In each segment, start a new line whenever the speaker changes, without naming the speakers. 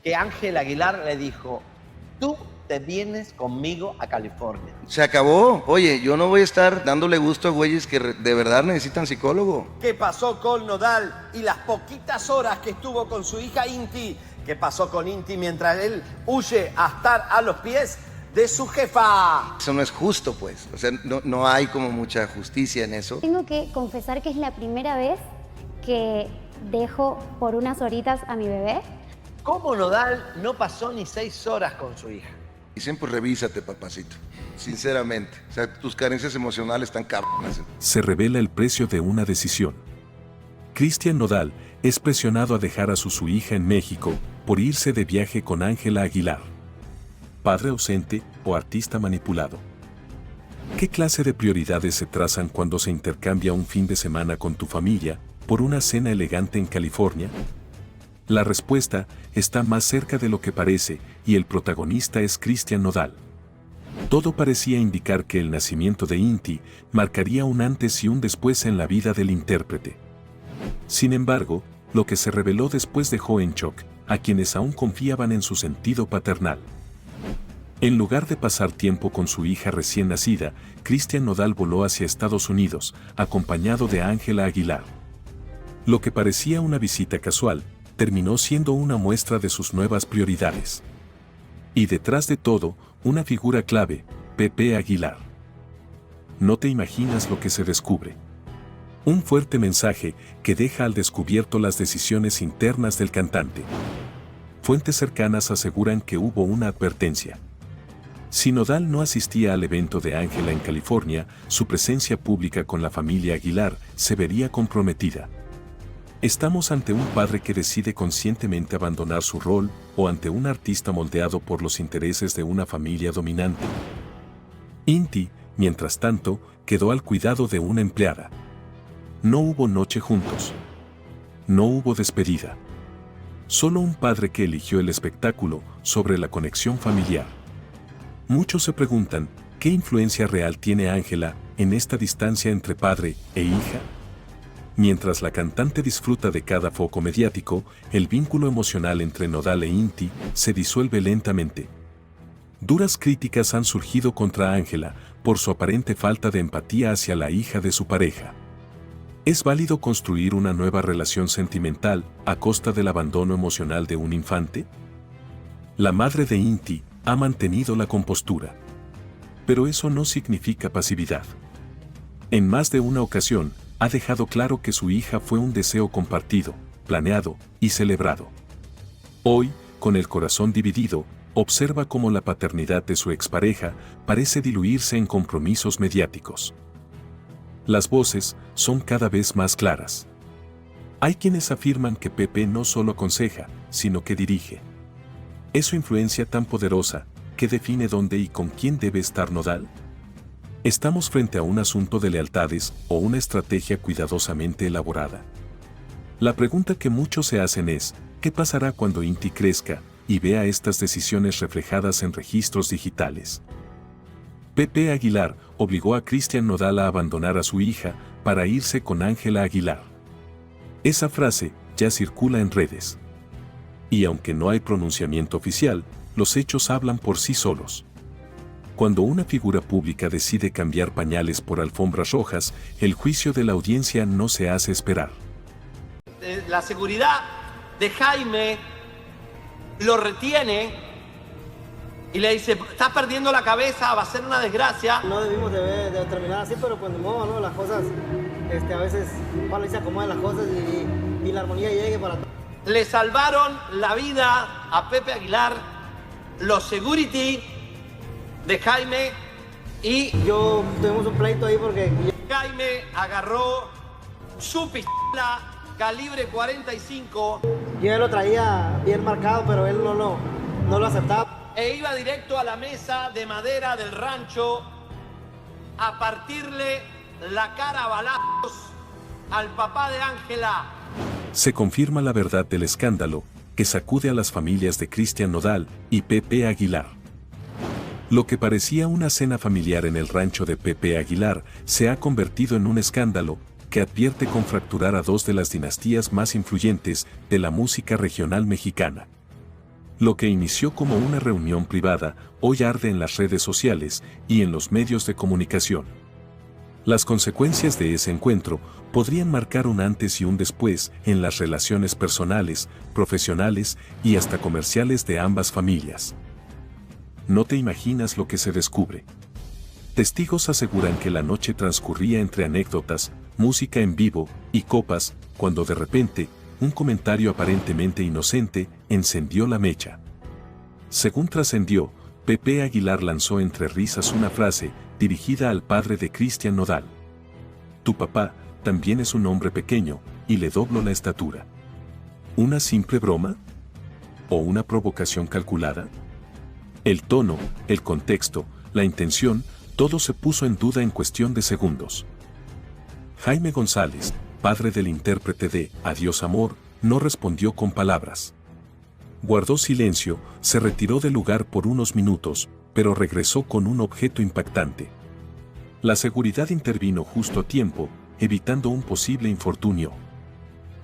que Ángela Aguilar le dijo, tú te vienes conmigo a California.
Se acabó. Oye, yo no voy a estar dándole gusto a güeyes que de verdad necesitan psicólogo.
¿Qué pasó con Nodal y las poquitas horas que estuvo con su hija Ínti? ¿Qué pasó con Ínti mientras él huye a estar a los pies de su jefa?
Eso no es justo, pues. O sea, no hay como mucha justicia en eso.
Tengo que confesar que es la primera vez que dejo por unas horitas a mi bebé.
¿Cómo Nodal no pasó ni 6 horas con su hija?
Dicen, pues revísate, papacito. Sinceramente. O sea, tus carencias emocionales están cabronas.
Se revela el precio de una decisión. Cristian Nodal es presionado a dejar a su hija en México por irse de viaje con Ángela Aguilar. Padre ausente o artista manipulado. ¿Qué clase de prioridades se trazan cuando se intercambia un fin de semana con tu familia por una cena elegante en California? La respuesta está más cerca de lo que parece y el protagonista es Cristian Nodal. Todo parecía indicar que el nacimiento de Ínti marcaría un antes y un después en la vida del intérprete. Sin embargo, lo que se reveló después dejó en shock a quienes aún confiaban en su sentido paternal. En lugar de pasar tiempo con su hija recién nacida, Cristian Nodal voló hacia Estados Unidos, acompañado de Ángela Aguilar. Lo que parecía una visita casual, terminó siendo una muestra de sus nuevas prioridades. Y detrás de todo, una figura clave, Pepe Aguilar. No te imaginas lo que se descubre. Un fuerte mensaje que deja al descubierto las decisiones internas del cantante. Fuentes cercanas aseguran que hubo una advertencia. Si Nodal no asistía al evento de Ángela en California, su presencia pública con la familia Aguilar se vería comprometida. ¿Estamos ante un padre que decide conscientemente abandonar su rol o ante un artista moldeado por los intereses de una familia dominante? Ínti, mientras tanto, quedó al cuidado de una empleada. No hubo noche juntos. No hubo despedida. Solo un padre que eligió el espectáculo sobre la conexión familiar. Muchos se preguntan, ¿qué influencia real tiene Ángela en esta distancia entre padre e hija? Mientras la cantante disfruta de cada foco mediático, el vínculo emocional entre Nodal e Ínti se disuelve lentamente. Duras críticas han surgido contra Ángela por su aparente falta de empatía hacia la hija de su pareja. ¿Es válido construir una nueva relación sentimental a costa del abandono emocional de un infante? La madre de Ínti ha mantenido la compostura. Pero eso no significa pasividad. En más de una ocasión, ha dejado claro que su hija fue un deseo compartido, planeado y celebrado. Hoy, con el corazón dividido, observa cómo la paternidad de su expareja parece diluirse en compromisos mediáticos. Las voces son cada vez más claras. Hay quienes afirman que Pepe no solo aconseja, sino que dirige. ¿Es su influencia tan poderosa que define dónde y con quién debe estar Nodal? ¿Estamos frente a un asunto de lealtades o una estrategia cuidadosamente elaborada? La pregunta que muchos se hacen es, ¿qué pasará cuando Ínti crezca y vea estas decisiones reflejadas en registros digitales? Pepe Aguilar obligó a Cristian Nodal a abandonar a su hija para irse con Ángela Aguilar. Esa frase ya circula en redes. Y aunque no hay pronunciamiento oficial, los hechos hablan por sí solos. Cuando una figura pública decide cambiar pañales por alfombras rojas, el juicio de la audiencia no se hace esperar.
La seguridad de Jaime lo retiene y le dice, estás perdiendo la cabeza, va a ser una desgracia.
No debimos de terminar así, pero pues de modo, ¿no? Las cosas, a veces, ojalá y se acomoden las cosas y la armonía llegue para todos.
Le salvaron la vida a Pepe Aguilar, los security de Jaime, y
yo tuvimos un pleito ahí porque
Jaime agarró su pistola calibre 45.
Yo ya lo traía bien marcado, pero él no lo aceptaba.
E iba directo a la mesa de madera del rancho a partirle la cara a balazos al papá de Ángela.
Se confirma la verdad del escándalo que sacude a las familias de Cristian Nodal y Pepe Aguilar. Lo que parecía una cena familiar en el rancho de Pepe Aguilar se ha convertido en un escándalo que advierte con fracturar a dos de las dinastías más influyentes de la música regional mexicana. Lo que inició como una reunión privada, hoy arde en las redes sociales y en los medios de comunicación. Las consecuencias de ese encuentro podrían marcar un antes y un después en las relaciones personales, profesionales y hasta comerciales de ambas familias. No te imaginas lo que se descubre. Testigos aseguran que la noche transcurría entre anécdotas, música en vivo y copas, cuando de repente, un comentario aparentemente inocente encendió la mecha. Según trascendió, Pepe Aguilar lanzó entre risas una frase dirigida al padre de Cristian Nodal. Tu papá también es un hombre pequeño y le doblo la estatura. ¿Una simple broma? ¿O una provocación calculada? El tono, el contexto, la intención, todo se puso en duda en cuestión de segundos. Jaime González, padre del intérprete de Adiós Amor, no respondió con palabras. Guardó silencio, se retiró del lugar por unos minutos, pero regresó con un objeto impactante. La seguridad intervino justo a tiempo, evitando un posible infortunio.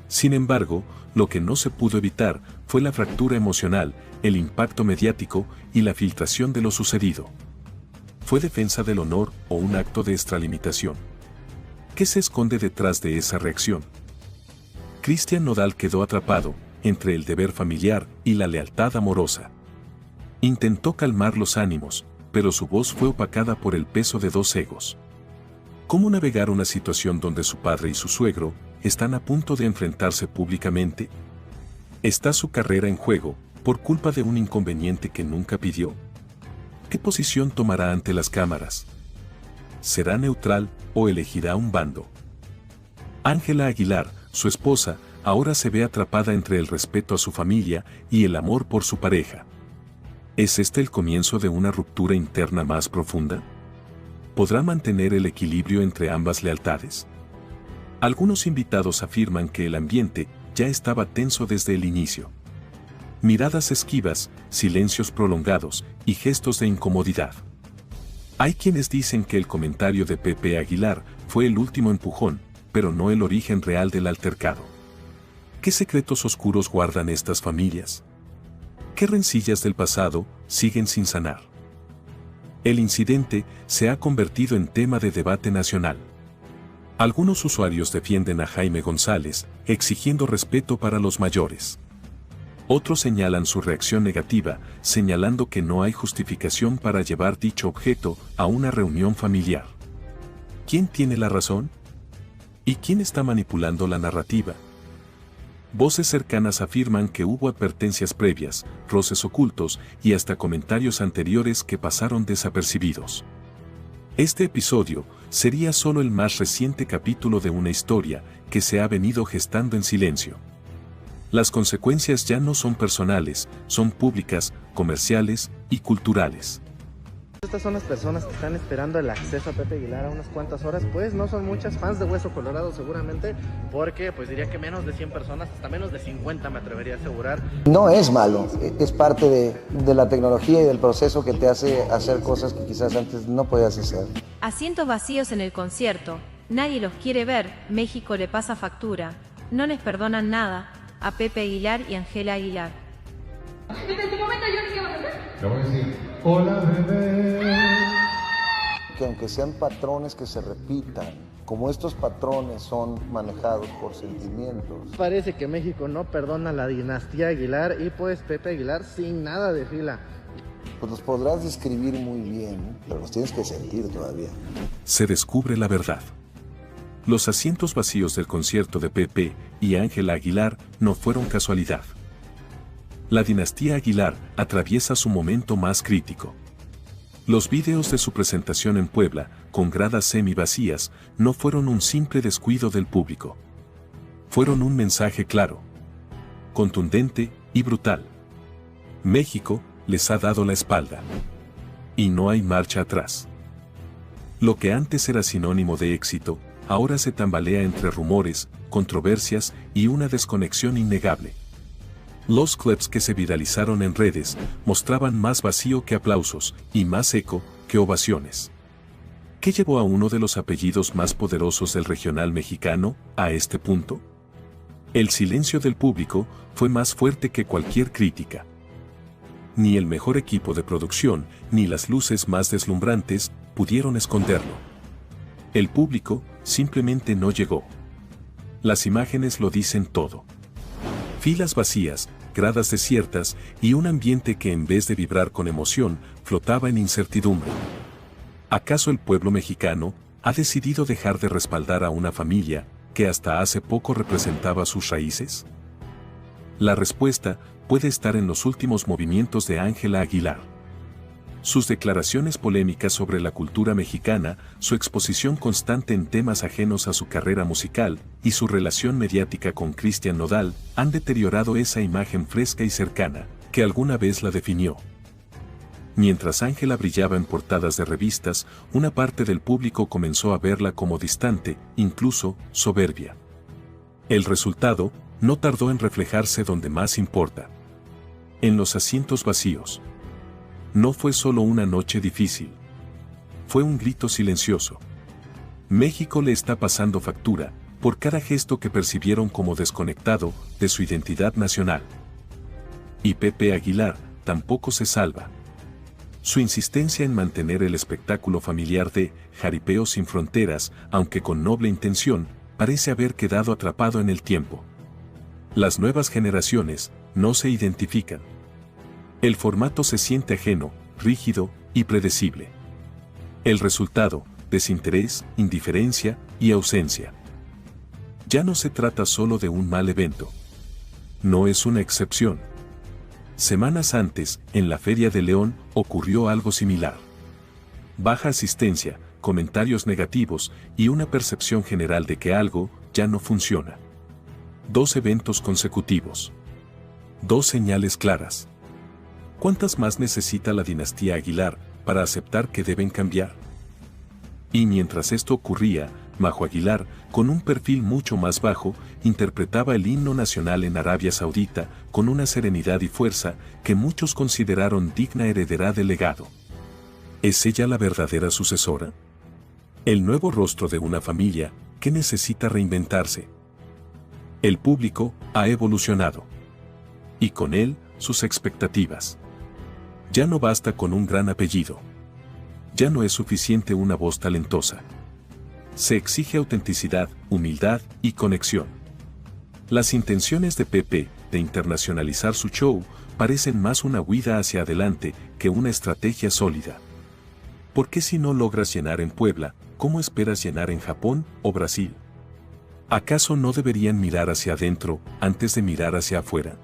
Sin embargo, lo que no se pudo evitar fue la fractura emocional, el impacto mediático y la filtración de lo sucedido. ¿Fue defensa del honor o un acto de extralimitación? ¿Qué se esconde detrás de esa reacción? Cristian Nodal quedó atrapado entre el deber familiar y la lealtad amorosa. Intentó calmar los ánimos, pero su voz fue opacada por el peso de dos egos. ¿Cómo navegar una situación donde su padre y su suegro están a punto de enfrentarse públicamente? ¿Está su carrera en juego por culpa de un inconveniente que nunca pidió? ¿Qué posición tomará ante las cámaras? ¿Será neutral o elegirá un bando? Ángela Aguilar, su esposa, ahora se ve atrapada entre el respeto a su familia y el amor por su pareja. ¿Es este el comienzo de una ruptura interna más profunda? ¿Podrá mantener el equilibrio entre ambas lealtades? Algunos invitados afirman que el ambiente ya estaba tenso desde el inicio. Miradas esquivas, silencios prolongados y gestos de incomodidad. Hay quienes dicen que el comentario de Pepe Aguilar fue el último empujón, pero no el origen real del altercado. ¿Qué secretos oscuros guardan estas familias? ¿Qué rencillas del pasado siguen sin sanar? El incidente se ha convertido en tema de debate nacional. Algunos usuarios defienden a Jaime González, exigiendo respeto para los mayores. Otros señalan su reacción negativa, señalando que no hay justificación para llevar dicho objeto a una reunión familiar. ¿Quién tiene la razón? ¿Y quién está manipulando la narrativa? Voces cercanas afirman que hubo advertencias previas, roces ocultos y hasta comentarios anteriores que pasaron desapercibidos. Este episodio sería solo el más reciente capítulo de una historia que se ha venido gestando en silencio. Las consecuencias ya no son personales, son públicas, comerciales y culturales.
Estas son las personas que están esperando el acceso a Pepe Aguilar a unas cuantas horas, pues no son muchas, fans de Hueso Colorado seguramente, porque pues diría que menos de 100 personas, hasta menos de 50 me atrevería a asegurar.
No es malo, es parte de la tecnología y del proceso que te hace hacer cosas que quizás antes no podías hacer.
Asientos vacíos en el concierto, nadie los quiere ver, México le pasa factura, no les perdonan nada a Pepe Aguilar y Ángela Aguilar.
En este momento yo qué vas a hacer.
Le voy a decir, hola bebé.
Que aunque sean patrones que se repitan, como estos patrones son manejados por sentimientos.
Parece que México no perdona a la dinastía Aguilar y pues Pepe Aguilar sin nada de fila.
Pues los podrás describir muy bien, pero los tienes que sentir todavía.
Se descubre la verdad. Los asientos vacíos del concierto de Pepe y Ángela Aguilar no fueron casualidad. La dinastía Aguilar atraviesa su momento más crítico. Los videos de su presentación en Puebla, con gradas semivacías, no fueron un simple descuido del público. Fueron un mensaje claro, contundente y brutal. México les ha dado la espalda. Y no hay marcha atrás. Lo que antes era sinónimo de éxito, ahora se tambalea entre rumores, controversias y una desconexión innegable. Los clips que se viralizaron en redes mostraban más vacío que aplausos y más eco que ovaciones. ¿Qué llevó a uno de los apellidos más poderosos del regional mexicano a este punto? El silencio del público fue más fuerte que cualquier crítica. Ni el mejor equipo de producción, ni las luces más deslumbrantes, pudieron esconderlo. El público simplemente no llegó. Las imágenes lo dicen todo. Filas vacías, gradas desiertas y un ambiente que en vez de vibrar con emoción, flotaba en incertidumbre. ¿Acaso el pueblo mexicano ha decidido dejar de respaldar a una familia que hasta hace poco representaba sus raíces? La respuesta puede estar en los últimos movimientos de Ángela Aguilar. Sus declaraciones polémicas sobre la cultura mexicana, su exposición constante en temas ajenos a su carrera musical y su relación mediática con Cristian Nodal han deteriorado esa imagen fresca y cercana que alguna vez la definió. Mientras Ángela brillaba en portadas de revistas, una parte del público comenzó a verla como distante, incluso soberbia. El resultado no tardó en reflejarse donde más importa: en los asientos vacíos. No fue solo una noche difícil. Fue un grito silencioso. México le está pasando factura por cada gesto que percibieron como desconectado de su identidad nacional. Y Pepe Aguilar tampoco se salva. Su insistencia en mantener el espectáculo familiar de Jaripeo sin fronteras, aunque con noble intención, parece haber quedado atrapado en el tiempo. Las nuevas generaciones no se identifican. El formato se siente ajeno, rígido y predecible. El resultado: desinterés, indiferencia y ausencia. Ya no se trata solo de un mal evento. No es una excepción. Semanas antes, en la Feria de León, ocurrió algo similar. Baja asistencia, comentarios negativos y una percepción general de que algo ya no funciona. 2 eventos consecutivos. 2 señales claras. ¿Cuántas más necesita la dinastía Aguilar para aceptar que deben cambiar? Y mientras esto ocurría, Majo Aguilar, con un perfil mucho más bajo, interpretaba el himno nacional en Arabia Saudita con una serenidad y fuerza que muchos consideraron digna heredera del legado. ¿Es ella la verdadera sucesora? El nuevo rostro de una familia que necesita reinventarse. El público ha evolucionado. Y con él, sus expectativas. Ya no basta con un gran apellido. Ya no es suficiente una voz talentosa. Se exige autenticidad, humildad y conexión. Las intenciones de Pepe de internacionalizar su show parecen más una huida hacia adelante que una estrategia sólida. ¿Por qué si no logras llenar en Puebla, cómo esperas llenar en Japón o Brasil? ¿Acaso no deberían mirar hacia adentro antes de mirar hacia afuera?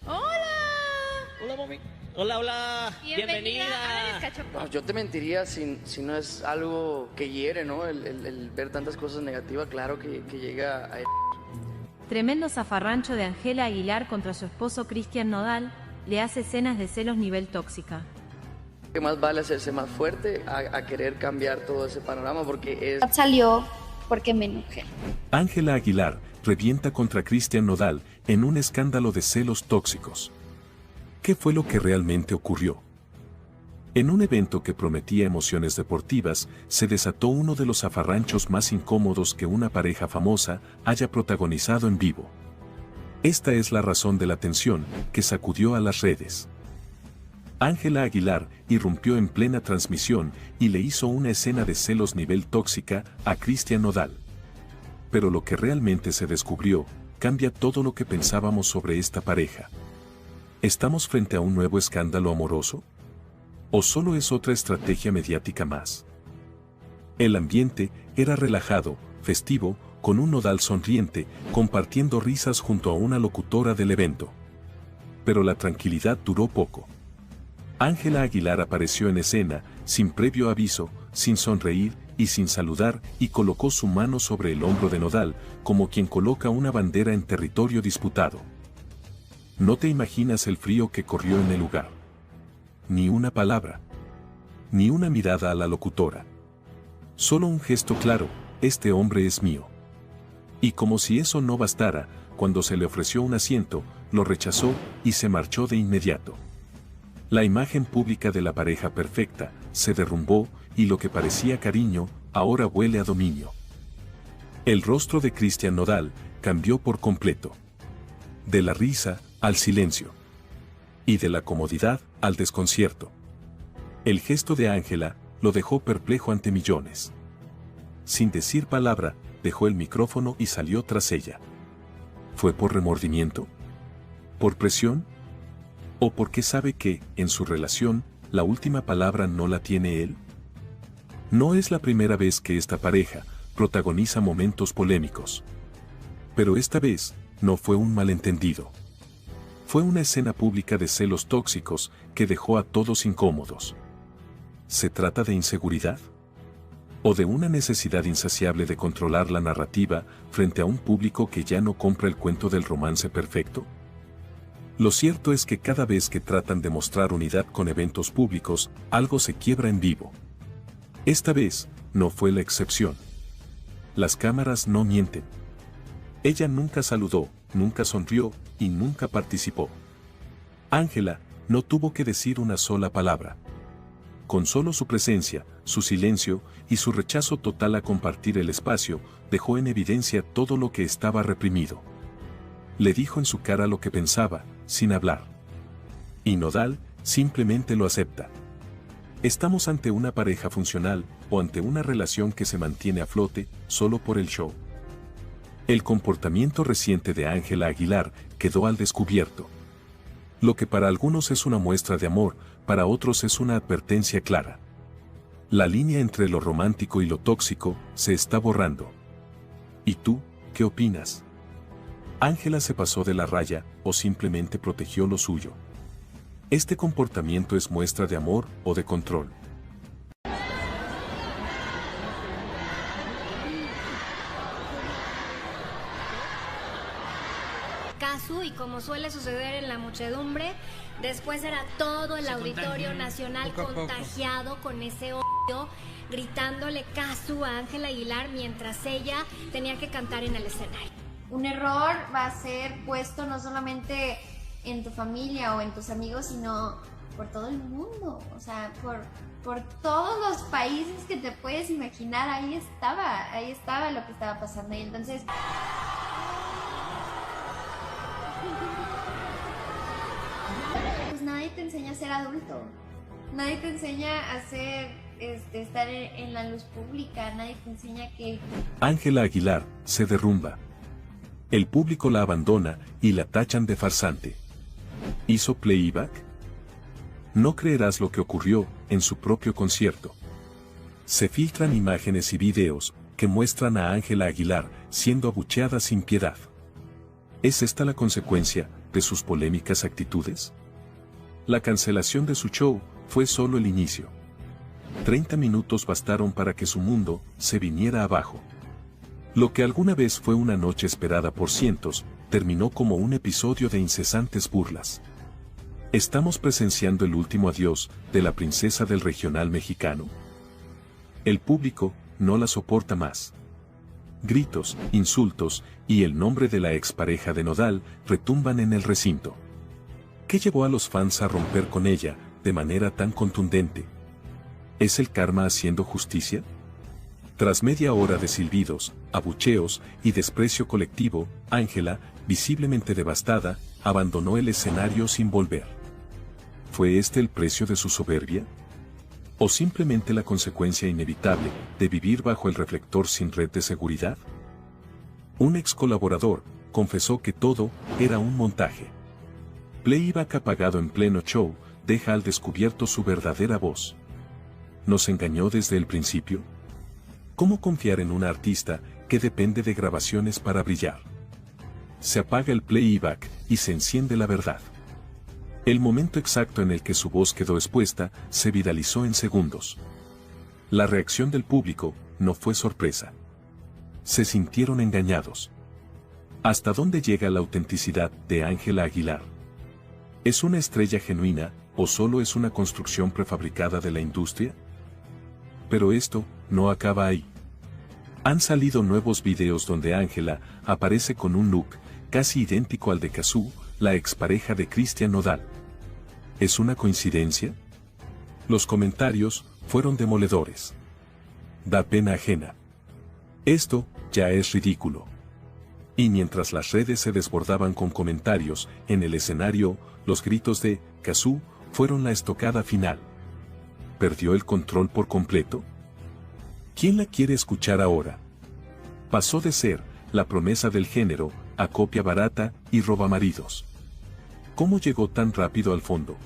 Hola, mami. Hola, hola. Bienvenida.
No, yo te mentiría si no es algo que hiere, ¿no? El ver tantas cosas negativas, claro que llega a...
Tremendo zafarrancho de Ángela Aguilar contra su esposo Cristian Nodal le hace escenas de celos nivel tóxica.
Que más vale hacerse más fuerte a querer cambiar todo ese panorama porque es...
Salió porque me enojé.
Ángela Aguilar revienta contra Cristian Nodal en un escándalo de celos tóxicos. ¿Qué fue lo que realmente ocurrió? En un evento que prometía emociones deportivas, se desató uno de los zafarranchos más incómodos que una pareja famosa haya protagonizado en vivo. Esta es la razón de la tensión que sacudió a las redes. Ángela Aguilar irrumpió en plena transmisión y le hizo una escena de celos nivel tóxica a Cristian Nodal. Pero lo que realmente se descubrió cambia todo lo que pensábamos sobre esta pareja. ¿Estamos frente a un nuevo escándalo amoroso? ¿O solo es otra estrategia mediática más? El ambiente era relajado, festivo, con un Nodal sonriente, compartiendo risas junto a una locutora del evento. Pero la tranquilidad duró poco. Ángela Aguilar apareció en escena, sin previo aviso, sin sonreír y sin saludar, y colocó su mano sobre el hombro de Nodal, como quien coloca una bandera en territorio disputado. No te imaginas el frío que corrió en el lugar. Ni una palabra. Ni una mirada a la locutora. Solo un gesto claro: este hombre es mío. Y como si eso no bastara, cuando se le ofreció un asiento, lo rechazó y se marchó de inmediato. La imagen pública de la pareja perfecta se derrumbó y lo que parecía cariño, ahora huele a dominio. El rostro de Cristian Nodal cambió por completo. De la risa al silencio. Y de la comodidad al desconcierto. El gesto de Ángela lo dejó perplejo ante millones. Sin decir palabra, dejó el micrófono y salió tras ella. ¿Fue por remordimiento? ¿Por presión? ¿O porque sabe que, en su relación, la última palabra no la tiene él? No es la primera vez que esta pareja protagoniza momentos polémicos. Pero esta vez, no fue un malentendido. Fue una escena pública de celos tóxicos que dejó a todos incómodos. ¿Se trata de inseguridad? ¿O de una necesidad insaciable de controlar la narrativa frente a un público que ya no compra el cuento del romance perfecto? Lo cierto es que cada vez que tratan de mostrar unidad con eventos públicos, algo se quiebra en vivo. Esta vez, no fue la excepción. Las cámaras no mienten. Ella nunca saludó, nunca sonrió y nunca participó. Ángela no tuvo que decir una sola palabra. Con solo su presencia, su silencio y su rechazo total a compartir el espacio, dejó en evidencia todo lo que estaba reprimido. Le dijo en su cara lo que pensaba, sin hablar. Y Nodal simplemente lo acepta. ¿Estamos ante una pareja funcional o ante una relación que se mantiene a flote solo por el show? El comportamiento reciente de Ángela Aguilar quedó al descubierto. Lo que para algunos es una muestra de amor, para otros es una advertencia clara. La línea entre lo romántico y lo tóxico se está borrando. ¿Y tú, qué opinas? ¿Ángela se pasó de la raya o simplemente protegió lo suyo? ¿Este comportamiento es muestra de amor o de control?
Y como suele suceder en la muchedumbre, después era todo el auditorio nacional contagiado con ese odio, gritándole Casu a Ángela Aguilar mientras ella tenía que cantar en el escenario.
Un error va a ser puesto no solamente en tu familia o en tus amigos, sino por todo el mundo, o sea, por todos los países que te puedes imaginar, ahí estaba lo que estaba pasando. Y entonces pues nadie te enseña a ser adulto, nadie te enseña a ser, estar en la luz pública, nadie te enseña que...
Ángela Aguilar se derrumba. El público la abandona y la tachan de farsante. ¿Hizo playback? No creerás lo que ocurrió en su propio concierto. Se filtran imágenes y videos que muestran a Ángela Aguilar siendo abucheada sin piedad. ¿Es esta la consecuencia de sus polémicas actitudes? La cancelación de su show fue solo el inicio. 30 minutos bastaron para que su mundo se viniera abajo. Lo que alguna vez fue una noche esperada por cientos, terminó como un episodio de incesantes burlas. ¿Estamos presenciando el último adiós de la princesa del regional mexicano? El público no la soporta más. Gritos, insultos y el nombre de la expareja de Nodal retumban en el recinto. ¿Qué llevó a los fans a romper con ella de manera tan contundente? ¿Es el karma haciendo justicia? Tras media hora de silbidos, abucheos y desprecio colectivo, Ángela, visiblemente devastada, abandonó el escenario sin volver. ¿Fue este el precio de su soberbia? ¿O simplemente la consecuencia inevitable de vivir bajo el reflector sin red de seguridad? Un ex colaborador confesó que todo era un montaje. Playback apagado en pleno show deja al descubierto su verdadera voz. ¿Nos engañó desde el principio? ¿Cómo confiar en una artista que depende de grabaciones para brillar? Se apaga el playback y se enciende la verdad. El momento exacto en el que su voz quedó expuesta se viralizó en segundos. La reacción del público no fue sorpresa. Se sintieron engañados. ¿Hasta dónde llega la autenticidad de Ángela Aguilar? ¿Es una estrella genuina o solo es una construcción prefabricada de la industria? Pero esto no acaba ahí. Han salido nuevos videos donde Ángela aparece con un look casi idéntico al de 𝗔𝗗𝗅, la expareja de Cristian Nodal. ¿Es una coincidencia? Los comentarios fueron demoledores. Da pena ajena. Esto ya es ridículo. Y mientras las redes se desbordaban con comentarios, en el escenario, los gritos de 𝗔𝗖𝗢𝗠𝗣𝗏 fueron la estocada final. ¿Perdió el control por completo? ¿Quién la quiere escuchar ahora? Pasó de ser la promesa del género a copia barata y robamaridos. ¿Cómo llegó tan rápido al fondo?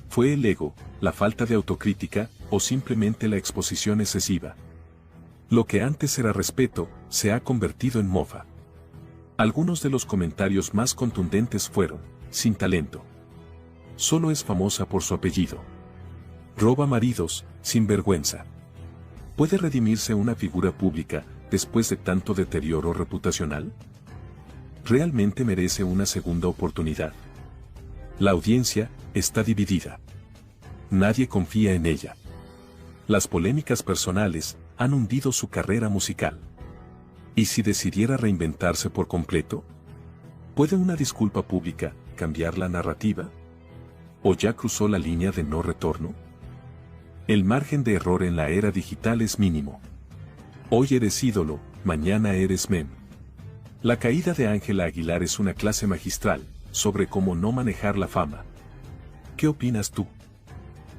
¿Fue el ego, la falta de autocrítica o simplemente la exposición excesiva? Lo que antes era respeto se ha convertido en mofa. Algunos de los comentarios más contundentes fueron: sin talento. Solo es famosa por su apellido. Roba maridos, sin vergüenza. ¿Puede redimirse una figura pública después de tanto deterioro reputacional? ¿Realmente merece una segunda oportunidad? La audiencia está dividida. Nadie confía en ella. Las polémicas personales han hundido su carrera musical. ¿Y si decidiera reinventarse por completo? ¿Puede una disculpa pública cambiar la narrativa? ¿O ya cruzó la línea de no retorno? El margen de error en la era digital es mínimo. Hoy eres ídolo, mañana eres meme. La caída de Ángela Aguilar es una clase magistral sobre cómo no manejar la fama. ¿Qué opinas tú?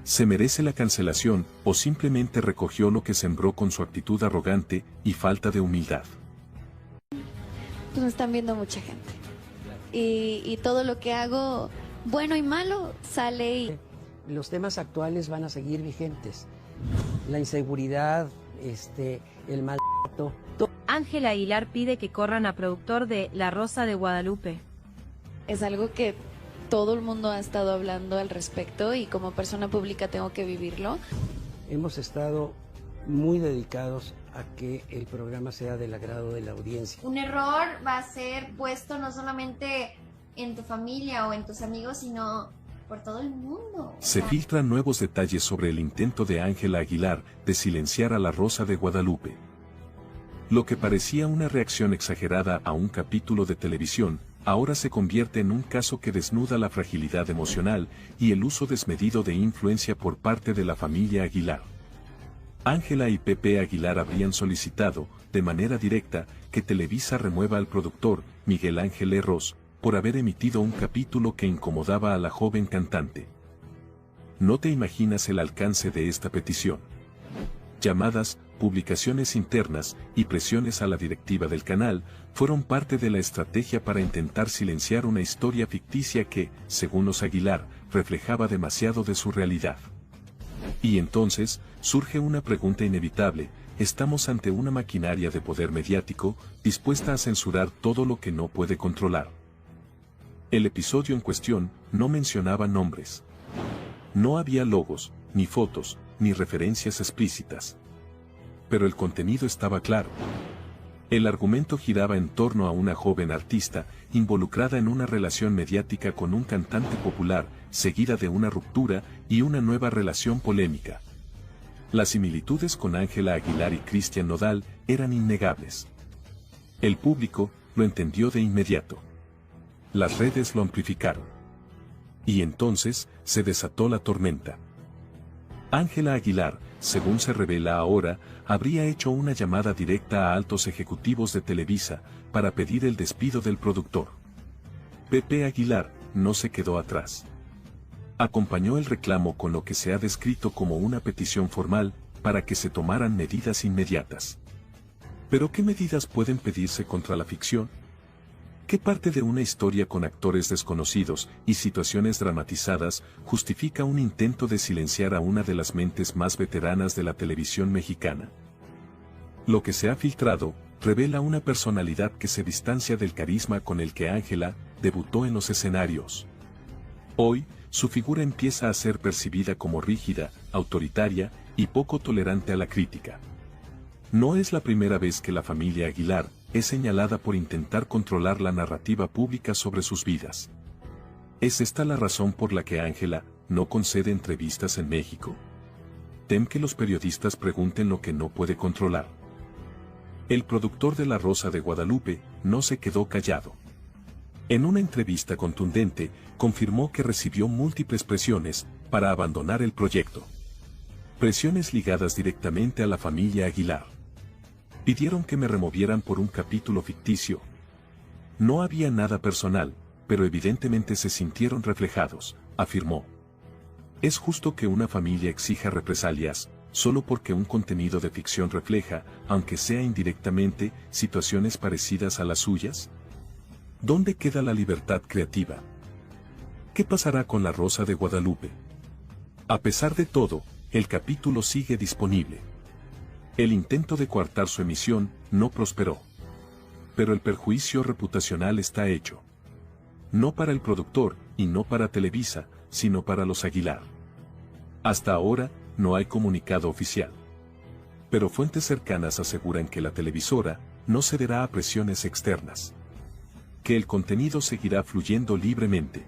¿Se merece la cancelación o simplemente recogió lo que sembró con su actitud arrogante y falta de humildad?
Pues me están viendo mucha gente. Y todo lo que hago, bueno y malo, sale y...
Los temas actuales van a seguir vigentes. La inseguridad, el maltrato.
Ángela Aguilar pide que corran a productor de La Rosa de Guadalupe.
Es algo que todo el mundo ha estado hablando al respecto y como persona pública tengo que vivirlo.
Hemos estado muy dedicados a que el programa sea del agrado de la audiencia.
Un error va a ser puesto no solamente en tu familia o en tus amigos, sino por todo el mundo.
Se filtran nuevos detalles sobre el intento de Ángela Aguilar de silenciar a La Rosa de Guadalupe. Lo que parecía una reacción exagerada a un capítulo de televisión, ahora se convierte en un caso que desnuda la fragilidad emocional y el uso desmedido de influencia por parte de la familia Aguilar. Ángela y Pepe Aguilar habrían solicitado, de manera directa, que Televisa remueva al productor, Miguel Ángel Erros, por haber emitido un capítulo que incomodaba a la joven cantante. No te imaginas el alcance de esta petición. Llamadas, publicaciones internas y presiones a la directiva del canal fueron parte de la estrategia para intentar silenciar una historia ficticia que, según los Aguilar, reflejaba demasiado de su realidad. Y entonces, surge una pregunta inevitable: ¿estamos ante una maquinaria de poder mediático, dispuesta a censurar todo lo que no puede controlar? El episodio en cuestión no mencionaba nombres. No había logos, ni fotos, ni referencias explícitas. Pero el contenido estaba claro. El argumento giraba en torno a una joven artista, involucrada en una relación mediática con un cantante popular, seguida de una ruptura y una nueva relación polémica. Las similitudes con Ángela Aguilar y Cristian Nodal eran innegables. El público lo entendió de inmediato. Las redes lo amplificaron. Y entonces se desató la tormenta. Ángela Aguilar, según se revela ahora, habría hecho una llamada directa a altos ejecutivos de Televisa para pedir el despido del productor. Pepe Aguilar no se quedó atrás. Acompañó el reclamo con lo que se ha descrito como una petición formal para que se tomaran medidas inmediatas. ¿Pero qué medidas pueden pedirse contra la ficción? ¿Qué parte de una historia con actores desconocidos y situaciones dramatizadas justifica un intento de silenciar a una de las mentes más veteranas de la televisión mexicana? Lo que se ha filtrado revela una personalidad que se distancia del carisma con el que Ángela debutó en los escenarios. Hoy, su figura empieza a ser percibida como rígida, autoritaria y poco tolerante a la crítica. No es la primera vez que la familia Aguilar es señalada por intentar controlar la narrativa pública sobre sus vidas. ¿Es esta la razón por la que Ángela no concede entrevistas en México? ¿Tem que los periodistas pregunten lo que no puede controlar? El productor de La Rosa de Guadalupe no se quedó callado. En una entrevista contundente, confirmó que recibió múltiples presiones para abandonar el proyecto. Presiones ligadas directamente a la familia Aguilar. Pidieron que me removieran por un capítulo ficticio, No había nada personal, pero evidentemente se sintieron reflejados, afirmó. Es justo que una familia exija represalias, solo porque un contenido de ficción refleja, aunque sea indirectamente, situaciones parecidas a las suyas. ¿Dónde queda la libertad creativa? ¿Qué pasará con La Rosa de Guadalupe? A pesar de todo, el capítulo sigue disponible. El intento de coartar su emisión no prosperó. Pero el perjuicio reputacional está hecho. No para el productor, y no para Televisa, sino para los Aguilar. Hasta ahora, no hay comunicado oficial. Pero fuentes cercanas aseguran que la televisora no cederá a presiones externas. Que el contenido seguirá fluyendo libremente.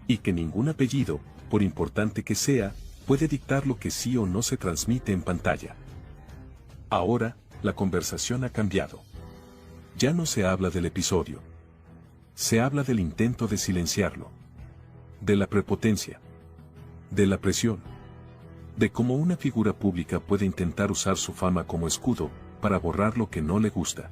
Y que ningún apellido, por importante que sea, puede dictar lo que sí o no se transmite en pantalla. Ahora, la conversación ha cambiado. Ya no se habla del episodio. Se habla del intento de silenciarlo. De la prepotencia. De la presión. De cómo una figura pública puede intentar usar su fama como escudo para borrar lo que no le gusta.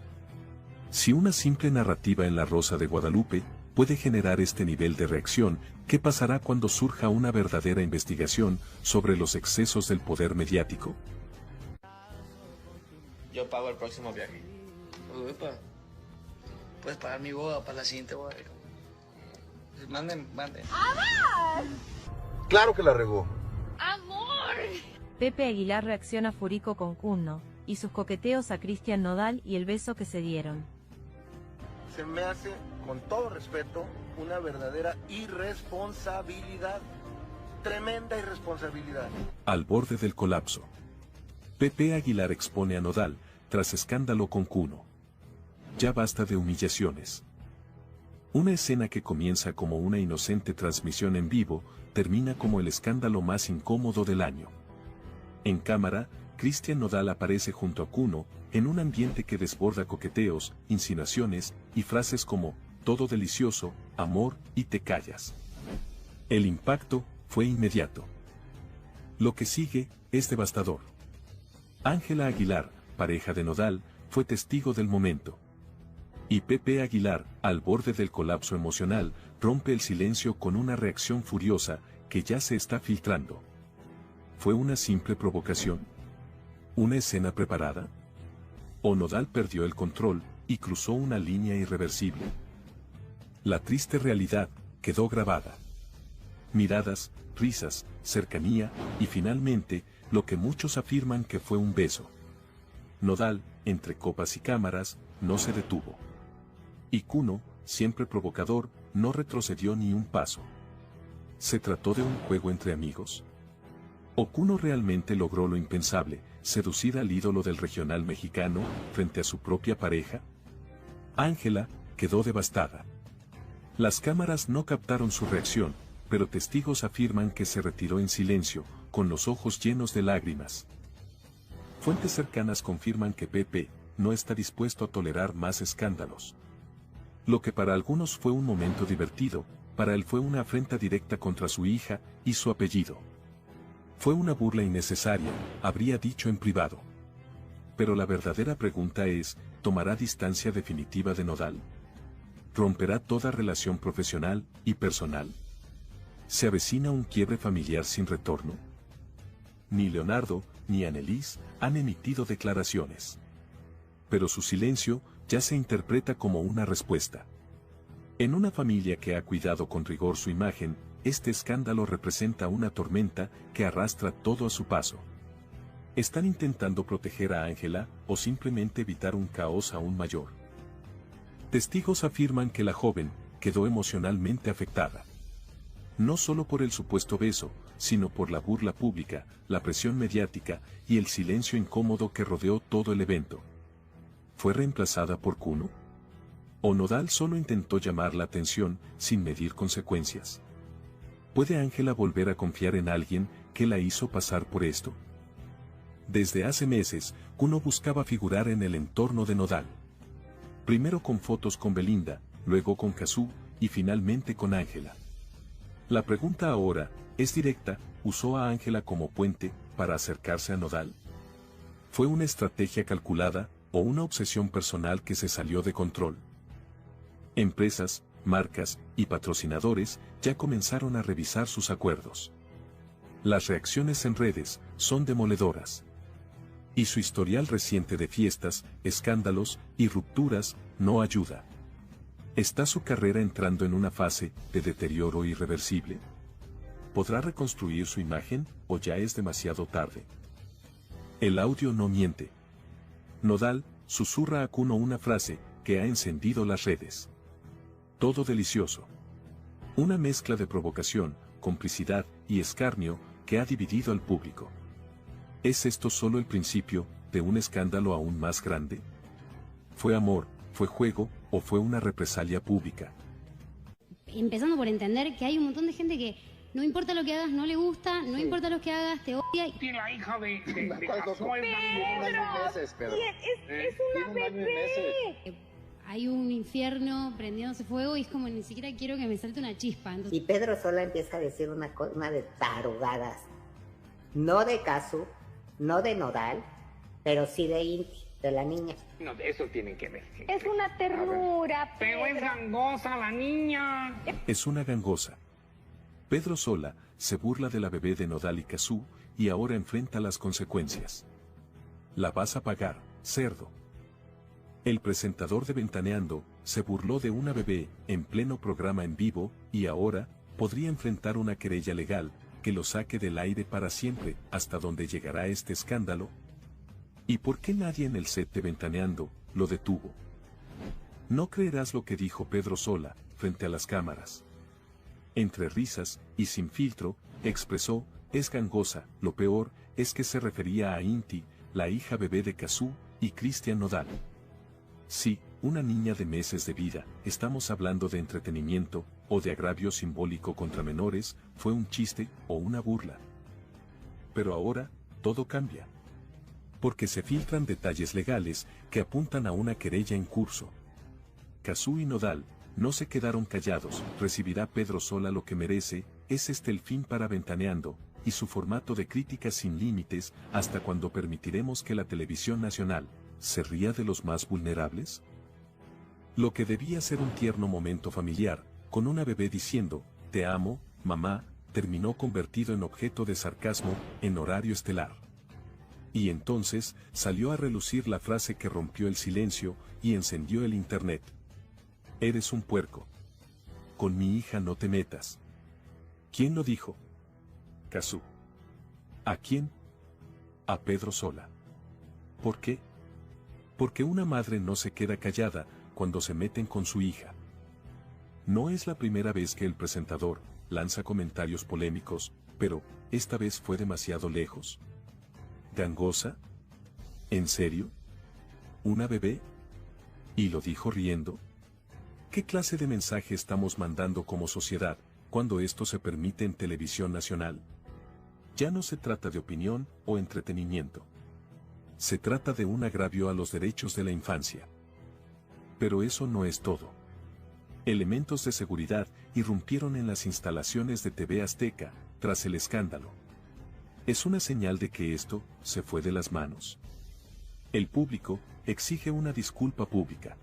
Si una simple narrativa en La Rosa de Guadalupe puede generar este nivel de reacción, ¿qué pasará cuando surja una verdadera investigación sobre los excesos del poder mediático?
Yo pago el próximo viaje. Uepa. Puedes pagar mi boda para la siguiente boda. Manden.
Claro que la regó.
¡Amor!
Pepe Aguilar reacciona furico con 𝗔𝗗𝗩𝗘𝗥𝗧𝗘𝗡𝗏 y sus coqueteos a Cristian Nodal y el beso que se dieron.
Se me hace, con todo respeto, una verdadera irresponsabilidad. Tremenda irresponsabilidad.
Al borde del colapso. Pepe Aguilar expone a Nodal, tras escándalo con 𝗔𝗗𝗩𝗏. Ya basta de humillaciones. Una escena que comienza como una inocente transmisión en vivo, termina como el escándalo más incómodo del año. En cámara, Cristian Nodal aparece junto a 𝗔𝗗𝗏, en un ambiente que desborda coqueteos, insinuaciones, y frases como, todo delicioso, amor, y te callas. El impacto fue inmediato. Lo que sigue es devastador. Ángela Aguilar, pareja de Nodal, fue testigo del momento. Y Pepe Aguilar, al borde del colapso emocional, rompe el silencio con una reacción furiosa que ya se está filtrando. ¿Fue una simple provocación? ¿Una escena preparada? ¿O Nodal perdió el control y cruzó una línea irreversible? La triste realidad quedó grabada. Miradas, risas, cercanía y finalmente, lo que muchos afirman que fue un beso. Nodal, entre copas y cámaras, no se detuvo. Y 𝗔𝗗𝗏, siempre provocador, no retrocedió ni un paso. ¿Se trató de un juego entre amigos? ¿O 𝗔𝗗𝗏 realmente logró lo impensable, seducir al ídolo del regional mexicano frente a su propia pareja? Ángela quedó devastada. Las cámaras no captaron su reacción, pero testigos afirman que se retiró en silencio, con los ojos llenos de lágrimas. Fuentes cercanas confirman que Pepe no está dispuesto a tolerar más escándalos. Lo que para algunos fue un momento divertido, para él fue una afrenta directa contra su hija y su apellido. Fue una burla innecesaria, habría dicho en privado. Pero la verdadera pregunta es, ¿tomará distancia definitiva de Nodal? ¿Romperá toda relación profesional y personal? ¿Se avecina un quiebre familiar sin retorno? Ni Leonardo, ni Annelies han emitido declaraciones. Pero su silencio ya se interpreta como una respuesta. En una familia que ha cuidado con rigor su imagen, este escándalo representa una tormenta que arrastra todo a su paso. ¿Están intentando proteger a Ángela o simplemente evitar un caos aún mayor? Testigos afirman que la joven quedó emocionalmente afectada. No solo por el supuesto beso, sino por la burla pública, la presión mediática y el silencio incómodo que rodeó todo el evento. ¿Fue reemplazada por 𝗔𝗗𝗏? ¿O Nodal solo intentó llamar la atención sin medir consecuencias? ¿Puede Ángela volver a confiar en alguien que la hizo pasar por esto? Desde hace meses, 𝗔𝗗𝗏 buscaba figurar en el entorno de Nodal. Primero con fotos con Belinda, luego con 𝗏𝗏 y finalmente con Ángela. La pregunta ahora es directa, ¿usó a Ángela como puente para acercarse a Nodal? ¿Fue una estrategia calculada o una obsesión personal que se salió de control? Empresas, marcas y patrocinadores ya comenzaron a revisar sus acuerdos. Las reacciones en redes son demoledoras. Y su historial reciente de fiestas, escándalos y rupturas no ayuda. ¿Está su carrera entrando en una fase de deterioro irreversible? ¿Podrá reconstruir su imagen o ya es demasiado tarde? El audio no miente. Nodal susurra a Kuno una frase que ha encendido las redes. Todo delicioso. Una mezcla de provocación, complicidad y escarnio que ha dividido al público. ¿Es esto solo el principio de un escándalo aún más grande? ¿Fue amor, fue juego o fue una represalia pública?
Empezando por entender que hay un montón de gente que no importa lo que hagas, no le gusta, no importa lo que hagas, te odia.
Tiene la hija de Casu.
¡Pedro! Es una bebé. Hay un infierno prendiéndose fuego y es como ni siquiera quiero que me salte una chispa. Entonces...
Y Pedro sola empieza a decir una de tarugadas. No de Casu, no de Nodal, pero sí de Ínti, de la niña.
No, eso tienen que ver.
Es una ternura,
Pero es gangosa la niña.
Es una gangosa. Pedro Sola se burla de la bebé de Nodal y Casu y ahora enfrenta las consecuencias. La vas a pagar, cerdo. El presentador de Ventaneando se burló de una bebé en pleno programa en vivo y ahora podría enfrentar una querella legal que lo saque del aire para siempre. ¿Hasta dónde llegará este escándalo? ¿Y por qué nadie en el set de Ventaneando lo detuvo? No creerás lo que dijo Pedro Sola frente a las cámaras. Entre risas y sin filtro, expresó, es gangosa, lo peor es que se refería a Ínti, la hija bebé de Casu y Cristian Nodal. Sí, una niña de meses de vida, estamos hablando de entretenimiento, o de agravio simbólico contra menores, fue un chiste o una burla. Pero ahora, todo cambia. Porque se filtran detalles legales que apuntan a una querella en curso. Casu y Nodal no se quedaron callados, recibirá Pedro Sola lo que merece, ¿es este el fin para Ventaneando, y su formato de críticas sin límites, hasta cuando permitiremos que la televisión nacional se ría de los más vulnerables? Lo que debía ser un tierno momento familiar, con una bebé diciendo, te amo, mamá, terminó convertido en objeto de sarcasmo en horario estelar. Y entonces salió a relucir la frase que rompió el silencio y encendió el internet. Eres un puerco. Con mi hija no te metas. ¿Quién lo dijo? Casu. ¿A quién? A Pedro Sola. ¿Por qué? Porque una madre no se queda callada cuando se meten con su hija. No es la primera vez que el presentador lanza comentarios polémicos, pero esta vez fue demasiado lejos. ¿Gangosa? ¿En serio? ¿Una bebé? ¿Y lo dijo riendo? ¿Qué clase de mensaje estamos mandando como sociedad cuando esto se permite en televisión nacional? Ya no se trata de opinión o entretenimiento. Se trata de un agravio a los derechos de la infancia. Pero eso no es todo. Elementos de seguridad irrumpieron en las instalaciones de TV Azteca tras el escándalo. ¿Es una señal de que esto se fue de las manos? El público exige una disculpa pública.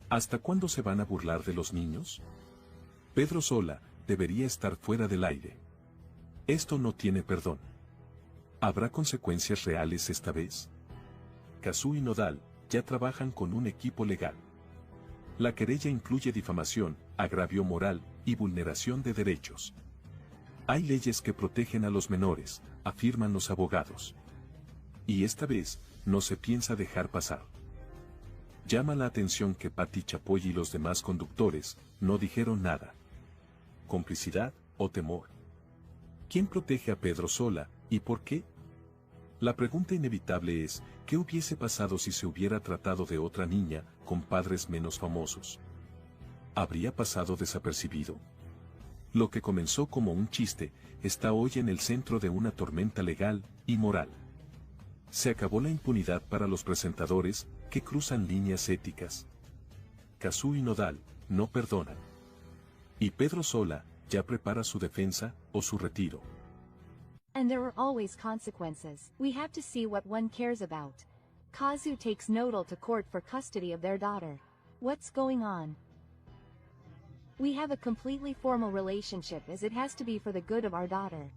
¿Hasta cuándo se van a burlar de los niños? Pedro Sola debería estar fuera del aire. Esto no tiene perdón. ¿Habrá consecuencias reales esta vez? Casu y Nodal ya trabajan con un equipo legal. La querella incluye difamación, agravio moral y vulneración de derechos. Hay leyes que protegen a los menores, afirman los abogados. Y esta vez, no se piensa dejar pasar. Llama la atención que Pati Chapoy y los demás conductores no dijeron nada. ¿Complicidad o temor? ¿Quién protege a Pedro Sola y por qué? La pregunta inevitable es, ¿qué hubiese pasado si se hubiera tratado de otra niña con padres menos famosos? ¿Habría pasado desapercibido? Lo que comenzó como un chiste está hoy en el centro de una tormenta legal y moral. Se acabó la impunidad para los presentadores que cruzan líneas éticas. Casu y Nodal no perdonan. Y Pedro Sola ya prepara su defensa o su retiro.
And there are always consequences. We have to see what one cares about. Casu takes Nodal to court for custody of their daughter. What's going on? We have a completely formal relationship as it has to be for the good of our daughter.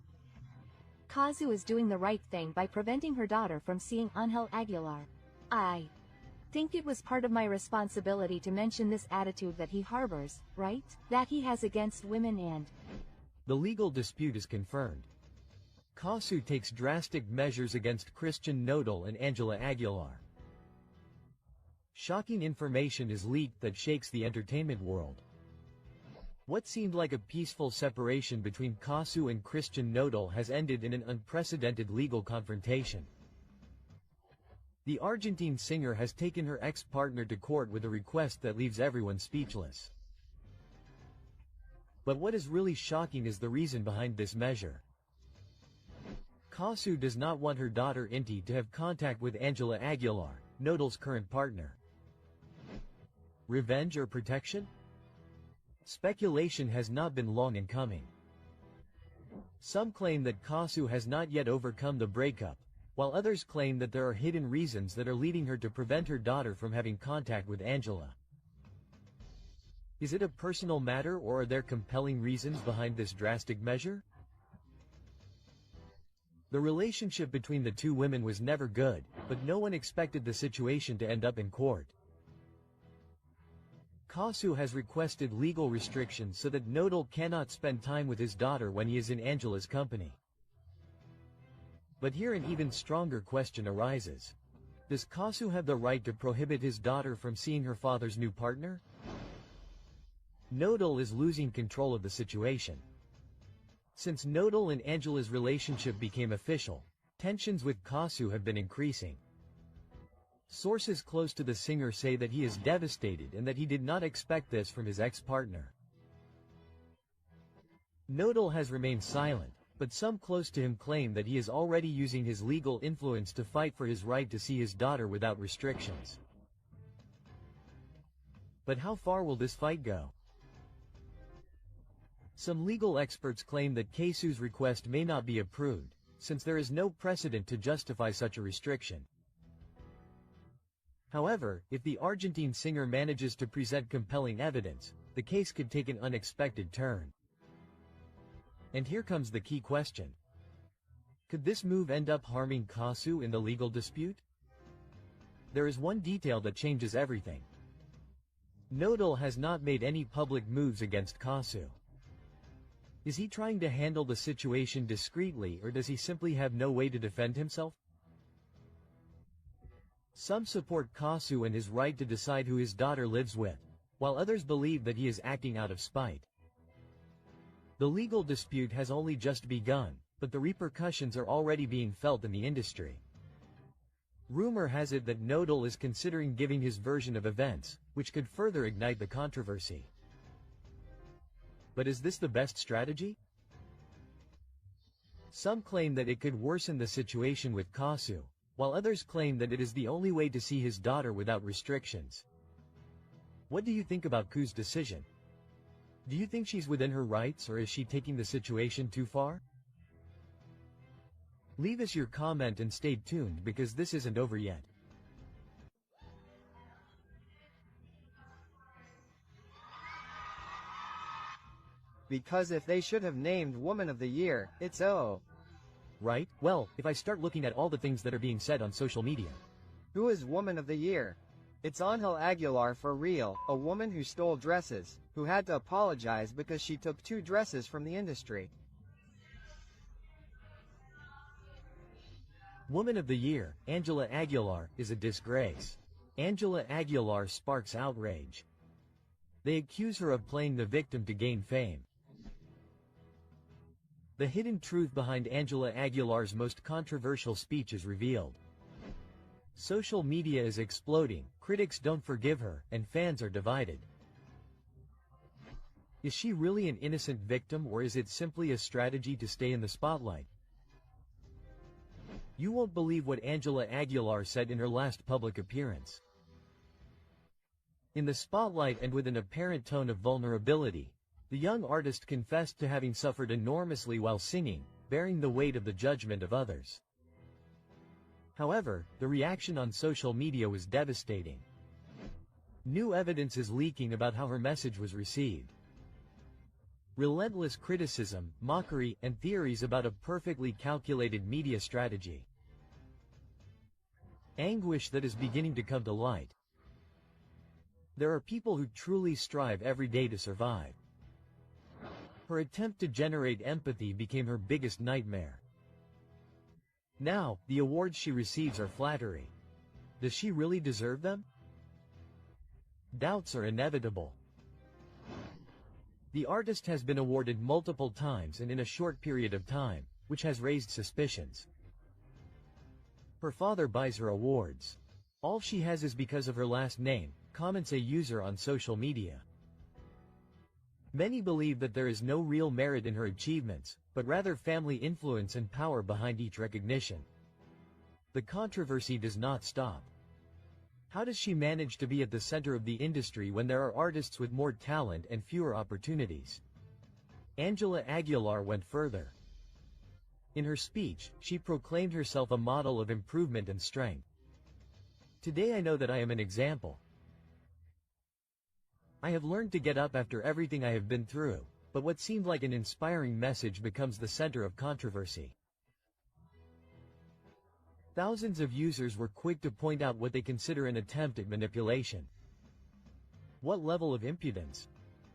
𝗔𝗂𝗅 is doing the right thing by preventing her daughter from seeing Ángela Aguilar. I think it was part of my responsibility to mention this attitude that he harbors, right? That he has against women and...
The legal dispute is confirmed. 𝗔𝗂𝗅 takes drastic measures against Cristian Nodal and Ángela Aguilar. Shocking information is leaked that shakes the entertainment world. What seemed like a peaceful separation between 𝗔𝗂𝗅 and Cristian Nodal has ended in an unprecedented legal confrontation. The Argentine singer has taken her ex-partner to court with a request that leaves everyone speechless. But what is really shocking is the reason behind this measure. 𝗔𝗂𝗅 does not want her daughter Ínti to have contact with Ángela Aguilar, Nodal's current partner. Revenge or protection? Speculation has not been long in coming. Some claim that 𝗔𝗂𝗅 has not yet overcome the breakup, while others claim that there are hidden reasons that are leading her to prevent her daughter from having contact with Ángela. Is it a personal matter or are there compelling reasons behind this drastic measure? The relationship between the two women was never good, but no one expected the situation to end up in court. 𝗔𝗂𝗅 has requested legal restrictions so that Nodal cannot spend time with his daughter when he is in Ángela's company. But here an even stronger question arises. Does 𝗔𝗂𝗅 have the right to prohibit his daughter from seeing her father's new partner? Nodal is losing control of the situation. Since Nodal and Ángela's relationship became official, tensions with 𝗔𝗂𝗅 have been increasing. Sources close to the singer say that he is devastated and that he did not expect this from his ex-partner. Nodal has remained silent, but some close to him claim that he is already using his legal influence to fight for his right to see his daughter without restrictions. But how far will this fight go? Some legal experts claim that 𝗔𝗂𝗅's request may not be approved, since there is no precedent to justify such a restriction. However, if the Argentine singer manages to present compelling evidence, the case could take an unexpected turn. And here comes the key question. Could this move end up harming 𝗔𝗂𝗅 in the legal dispute? There is one detail that changes everything. Nodal has not made any public moves against 𝗔𝗂𝗅. Is he trying to handle the situation discreetly or does he simply have no way to defend himself? Some support 𝗔𝗂𝗅 and his right to decide who his daughter lives with, while others believe that he is acting out of spite. The legal dispute has only just begun, but the repercussions are already being felt in the industry. Rumor has it that Nodal is considering giving his version of events, which could further ignite the controversy. But is this the best strategy? Some claim that it could worsen the situation with 𝗔𝗂𝗅, while others claim that it is the only way to see his daughter without restrictions. What do you think about 𝗔𝗂𝗅's decision? Do you think she's within her rights or is she taking the situation too far? Leave us your comment and stay tuned because this isn't over yet.
Because if they should have named Woman of the Year, it's O.
Right? Well, if I start looking at all the things that are being said on social media.
Who is Woman of the Year? It's Ángela Aguilar for real, a woman who stole dresses, who had to apologize because she took 2 dresses from the industry.
Woman of the Year, Ángela Aguilar, is a disgrace. Ángela Aguilar sparks outrage. They accuse her of playing the victim to gain fame. The hidden truth behind Ángela Aguilar's most controversial speech is revealed. Social media is exploding, critics don't forgive her, and fans are divided. Is she really an innocent victim or is it simply a strategy to stay in the spotlight? You won't believe what Ángela Aguilar said in her last public appearance. In the spotlight and with an apparent tone of vulnerability, the young artist confessed to having suffered enormously while singing, bearing the weight of the judgment of others. However, the reaction on social media was devastating. New evidence is leaking about how her message was received. relentless criticism, mockery, and theories about a perfectly calculated media strategy. Anguish that is beginning to come to light. There are people who truly strive every day to survive. Her attempt to generate empathy became her biggest nightmare. Now, the awards she receives are flattery. Does she really deserve them? Doubts are inevitable. The artist has been awarded multiple times and in a short period of time, which has raised suspicions. Her father buys her awards. All she has is because of her last name, comments a user on social media. Many believe that there is no real merit in her achievements, but rather family influence and power behind each recognition. The controversy does not stop. How does she manage to be at the center of the industry when there are artists with more talent and fewer opportunities? Ángela Aguilar went further. In her speech, she proclaimed herself a model of improvement and strength. Today I know that I am an example. I have learned to get up after everything I have been through, but what seemed like an inspiring message becomes the center of controversy. Thousands of users were quick to point out what they consider an attempt at manipulation. What level of impudence?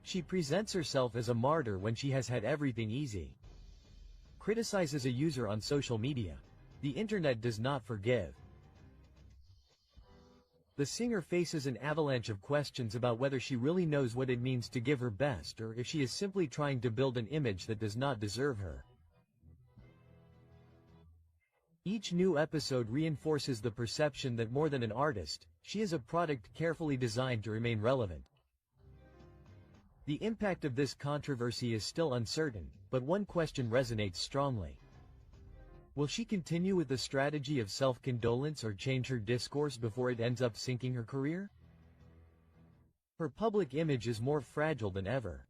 She presents herself as a martyr when she has had everything easy. Criticizes a user on social media. The internet does not forgive. The singer faces an avalanche of questions about whether she really knows what it means to give her best or if she is simply trying to build an image that does not deserve her. Each new episode reinforces the perception that more than an artist, she is a product carefully designed to remain relevant. The impact of this controversy is still uncertain, but one question resonates strongly. Will she continue with the strategy of self-condolence or change her discourse before it ends up sinking her career? Her public image is more fragile than ever.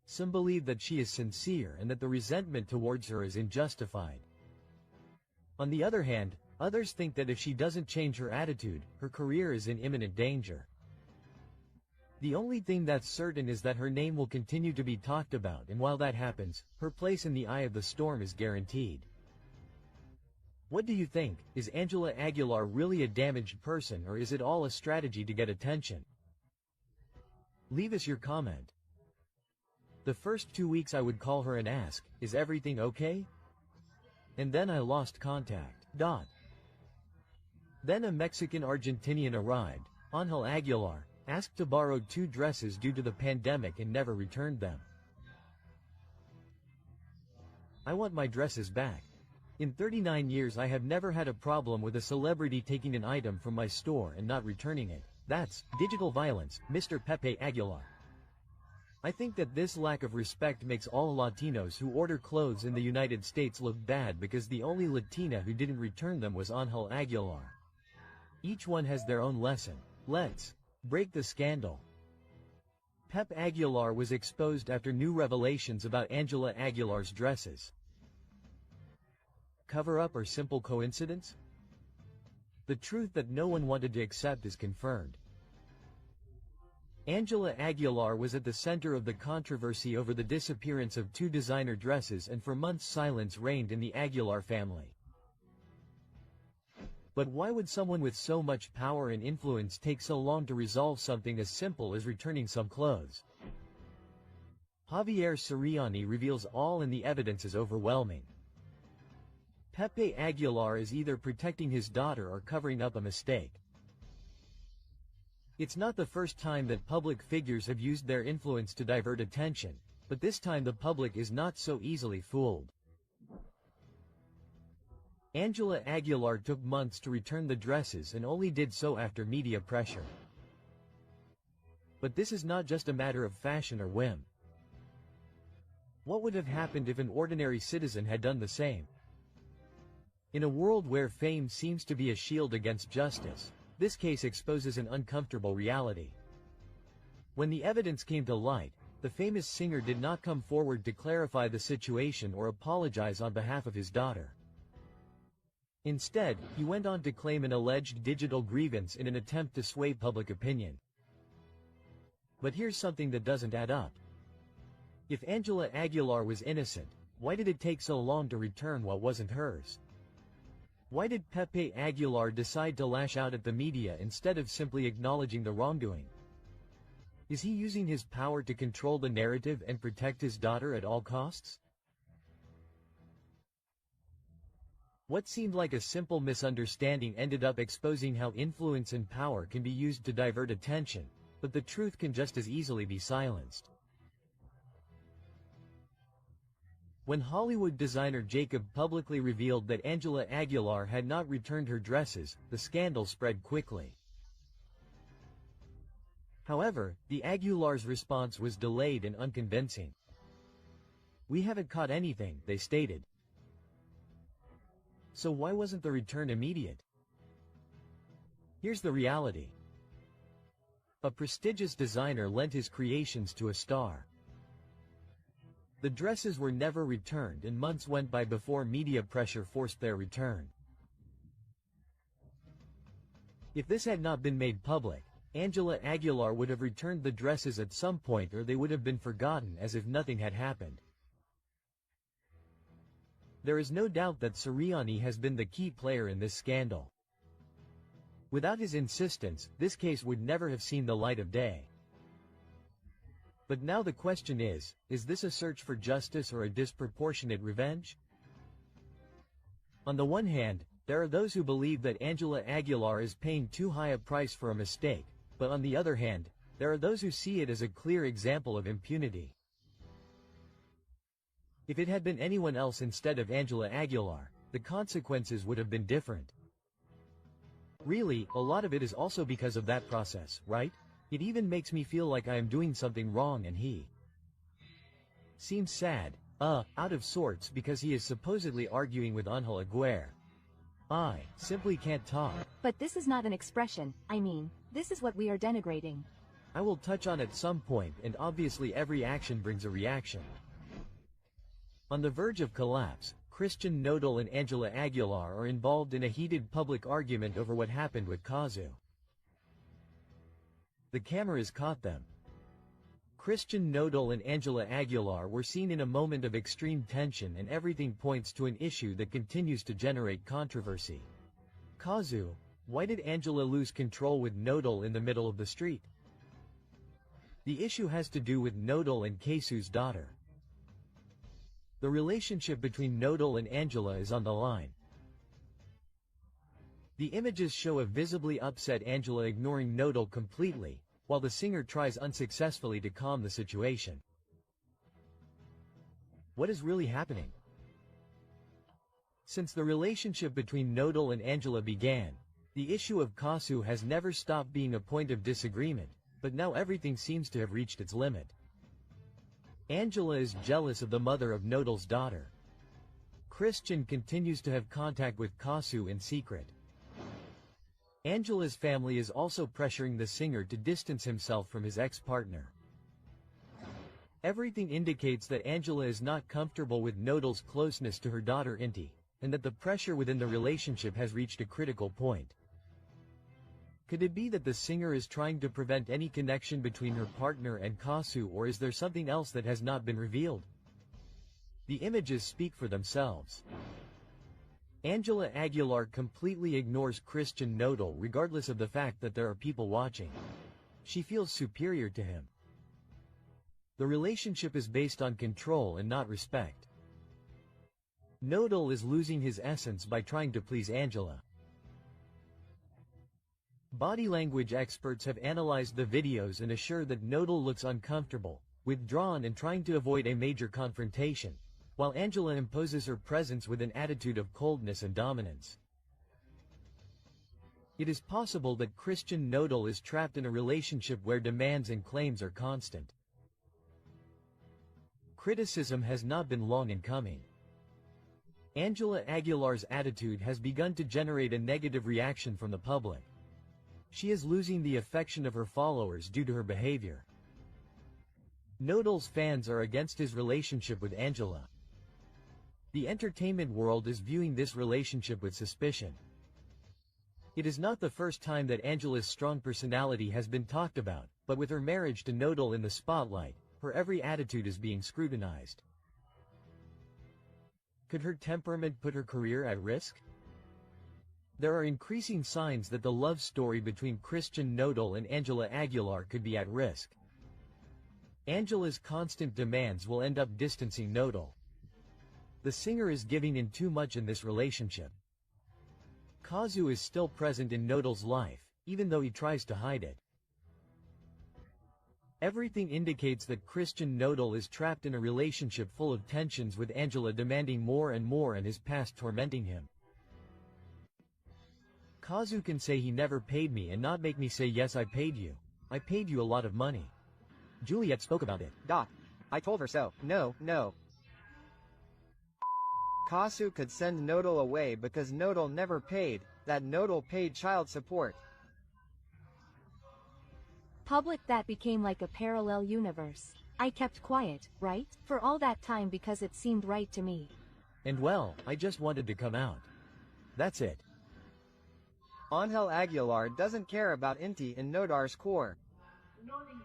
Some believe that she is sincere and that the resentment towards her is unjustified. On the other hand, others think that if she doesn't change her attitude, her career is in imminent danger. The only thing that's certain is that her name will continue to be talked about, and while that happens, her place in the eye of the storm is guaranteed. What do you think? Is Ángela Aguilar really a damaged person, or is it all a strategy to get attention? Leave us your comment. The first 2 weeks I would call her and ask, is everything okay? And then I lost contact. Then a Mexican Argentinian arrived, Ángela Aguilar, asked to borrow 2 dresses due to the pandemic and never returned them. I want my dresses back. In 39 years I have never had a problem with a celebrity taking an item from my store and not returning it. That's digital violence, Mr. Pepe Aguilar. I think that this lack of respect makes all Latinos who order clothes in the United States look bad because the only Latina who didn't return them was Ángela Aguilar. Each one has their own lesson. Let's break the scandal. Pepe Aguilar was exposed after new revelations about Ángela Aguilar's dresses. Cover-up or simple coincidence? The truth that no one wanted to accept is confirmed. Ángela Aguilar was at the center of the controversy over the disappearance of 2 designer dresses, and for months silence reigned in the Aguilar family. But why would someone with so much power and influence take so long to resolve something as simple as returning some clothes? Javier Siriani reveals all, and the evidence is overwhelming. Pepe Aguilar is either protecting his daughter or covering up a mistake. It's not the first time that public figures have used their influence to divert attention, but this time the public is not so easily fooled. Ángela Aguilar took months to return the dresses and only did so after media pressure. But this is not just a matter of fashion or whim. What would have happened if an ordinary citizen had done the same? In a world where fame seems to be a shield against justice, this case exposes an uncomfortable reality. When the evidence came to light, the famous singer did not come forward to clarify the situation or apologize on behalf of his daughter. Instead, he went on to claim an alleged digital grievance in an attempt to sway public opinion. But here's something that doesn't add up. If Ángela Aguilar was innocent, why did it take so long to return what wasn't hers? Why did Pepe Aguilar decide to lash out at the media instead of simply acknowledging the wrongdoing? Is he using his power to control the narrative and protect his daughter at all costs? What seemed like a simple misunderstanding ended up exposing how influence and power can be used to divert attention, but the truth can just as easily be silenced. When Hollywood designer Jacob publicly revealed that Ángela Aguilar had not returned her dresses, the scandal spread quickly. However, the Aguilars' response was delayed and unconvincing. "We haven't caught anything," they stated. So why wasn't the return immediate? Here's the reality. A prestigious designer lent his creations to a star. The dresses were never returned and months went by before media pressure forced their return. If this had not been made public, Ángela Aguilar would have returned the dresses at some point, or they would have been forgotten as if nothing had happened. There is no doubt that Sirianni has been the key player in this scandal. Without his insistence, this case would never have seen the light of day. But now the question is this a search for justice or a disproportionate revenge? On the one hand, there are those who believe that Ángela Aguilar is paying too high a price for a mistake, but on the other hand, there are those who see it as a clear example of impunity. If it had been anyone else instead of Ángela Aguilar, the consequences would have been different. Really, a lot of it is also because of that process, right? It even makes me feel like I am doing something wrong and he seems sad, out of sorts because he is supposedly arguing with Ángela Aguilar. I simply can't talk.
But this is not an expression, I mean, this is what we are denigrating.
I will touch on at some point, and obviously every action brings a reaction. On the verge of collapse, Cristian Nodal and Ángela Aguilar are involved in a heated public argument over what happened with 𝗔𝗗𝗅𝗏. The cameras caught them. Cristian Nodal and Ángela Aguilar were seen in a moment of extreme tension, and everything points to an issue that continues to generate controversy. 𝗔𝗗𝗅𝗏, why did Ángela lose control with Nodal in the middle of the street? The issue has to do with Nodal and 𝗔𝗗𝗅𝗏's daughter. The relationship between Nodal and Ángela is on the line. The images show a visibly upset Ángela ignoring Nodal completely, while the singer tries unsuccessfully to calm the situation. What is really happening? Since the relationship between Nodal and Ángela began, the issue of 𝗔𝗗𝗅𝗏 has never stopped being a point of disagreement, but now everything seems to have reached its limit. Ángela is jealous of the mother of Nodal's daughter. Cristian continues to have contact with 𝗔𝗗𝗏𝗏 in secret. Ángela's family is also pressuring the singer to distance himself from his ex-partner. Everything indicates that Ángela is not comfortable with Nodal's closeness to her daughter Ínti, and that the pressure within the relationship has reached a critical point. Could it be that the singer is trying to prevent any connection between her partner and 𝗔𝗗𝗏𝗏, or is there something else that has not been revealed? The images speak for themselves. Ángela Aguilar completely ignores Cristian Nodal regardless of the fact that there are people watching. She feels superior to him. The relationship is based on control and not respect. Nodal is losing his essence by trying to please Ángela. Body language experts have analyzed the videos and assure that Nodal looks uncomfortable, withdrawn and trying to avoid a major confrontation, while Ángela imposes her presence with an attitude of coldness and dominance. It is possible that Cristian Nodal is trapped in a relationship where demands and claims are constant. Criticism has not been long in coming. Ángela Aguilar's attitude has begun to generate a negative reaction from the public. She is losing the affection of her followers due to her behavior. Nodal's fans are against his relationship with Ángela. The entertainment world is viewing this relationship with suspicion. It is not the first time that Ángela's strong personality has been talked about, but with her marriage to Nodal in the spotlight, Her every attitude is being scrutinized. Could her temperament put her career at risk? There are increasing signs that the love story between Cristian Nodal and Ángela Aguilar could be at risk. Ángela's constant demands will end up distancing Nodal. The singer is giving in too much in this relationship. 𝗔𝗄𝗎 is still present in Nodal's life, even though he tries to hide it. Everything indicates that Cristian Nodal is trapped in a relationship full of tensions, with Ángela demanding more and more and his past tormenting him. 𝗔𝗄𝗎 can say he never paid me and not make me say yes, I paid you. I paid you a lot of money. Juliet spoke about it.
I told her so. No. 𝗔𝗄𝗎 could send Nodal away because Nodal never paid, that Nodal paid child support.
Public, that became like a parallel universe. I kept quiet, right? For all that time because it seemed right to me.
And well, I just wanted to come out. That's it.
Ángel Aguilar doesn't care about Ínti and Nodal's core.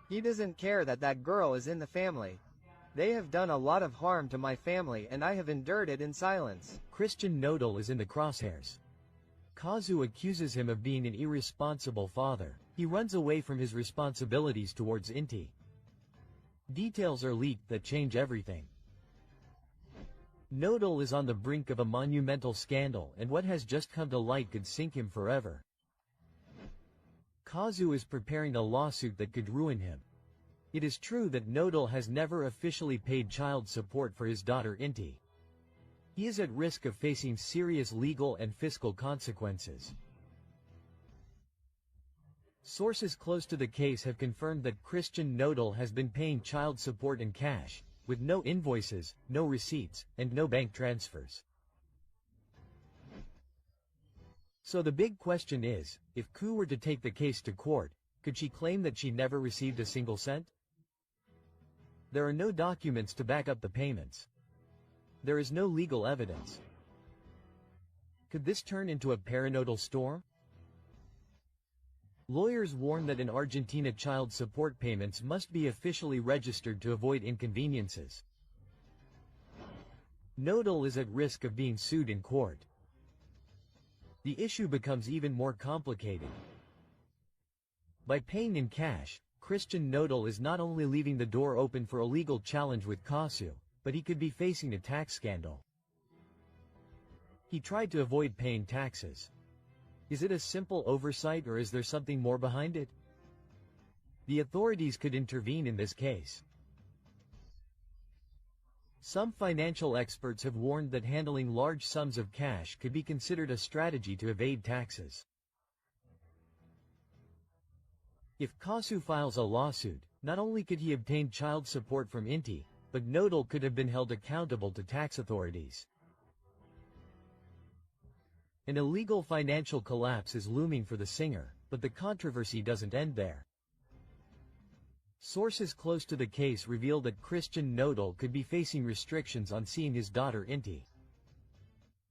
He doesn't care that that girl is in the family. They have done a lot of harm to my family and I have endured it in silence.
Cristian Nodal is in the crosshairs. 𝗔𝗄𝗎 accuses him of being an irresponsible father. He runs away from his responsibilities towards Ínti. Details are leaked that change everything. Nodal is on the brink of a monumental scandal, and what has just come to light could sink him forever. 𝗔𝗄𝗎 is preparing a lawsuit that could ruin him. It is true that Nodal has never officially paid child support for his daughter Ínti. He is at risk of facing serious legal and fiscal consequences. Sources close to the case have confirmed that Cristian Nodal has been paying child support in cash, with no invoices, no receipts, and no bank transfers. So the big question is, if 𝗔𝗄𝗎 were to take the case to court, could she claim that she never received a single cent? There are no documents to back up the payments. There is no legal evidence. Could this turn into a paranodal storm? Lawyers warn that in Argentina child support payments must be officially registered to avoid inconveniences. Nodal is at risk of being sued in court. The issue becomes even more complicated. By paying in cash, Cristian Nodal is not only leaving the door open for a legal challenge with 𝗔𝗄𝗎, but he could be facing a tax scandal. He tried to avoid paying taxes. Is it a simple oversight or is there something more behind it? The authorities could intervene in this case. Some financial experts have warned that handling large sums of cash could be considered a strategy to evade taxes. If 𝗔𝗄𝗎 files a lawsuit, not only could he obtain child support from Ínti, but Nodal could have been held accountable to tax authorities. An illegal financial collapse is looming for the singer, but the controversy doesn't end there. Sources close to the case reveal that Cristian Nodal could be facing restrictions on seeing his daughter Ínti.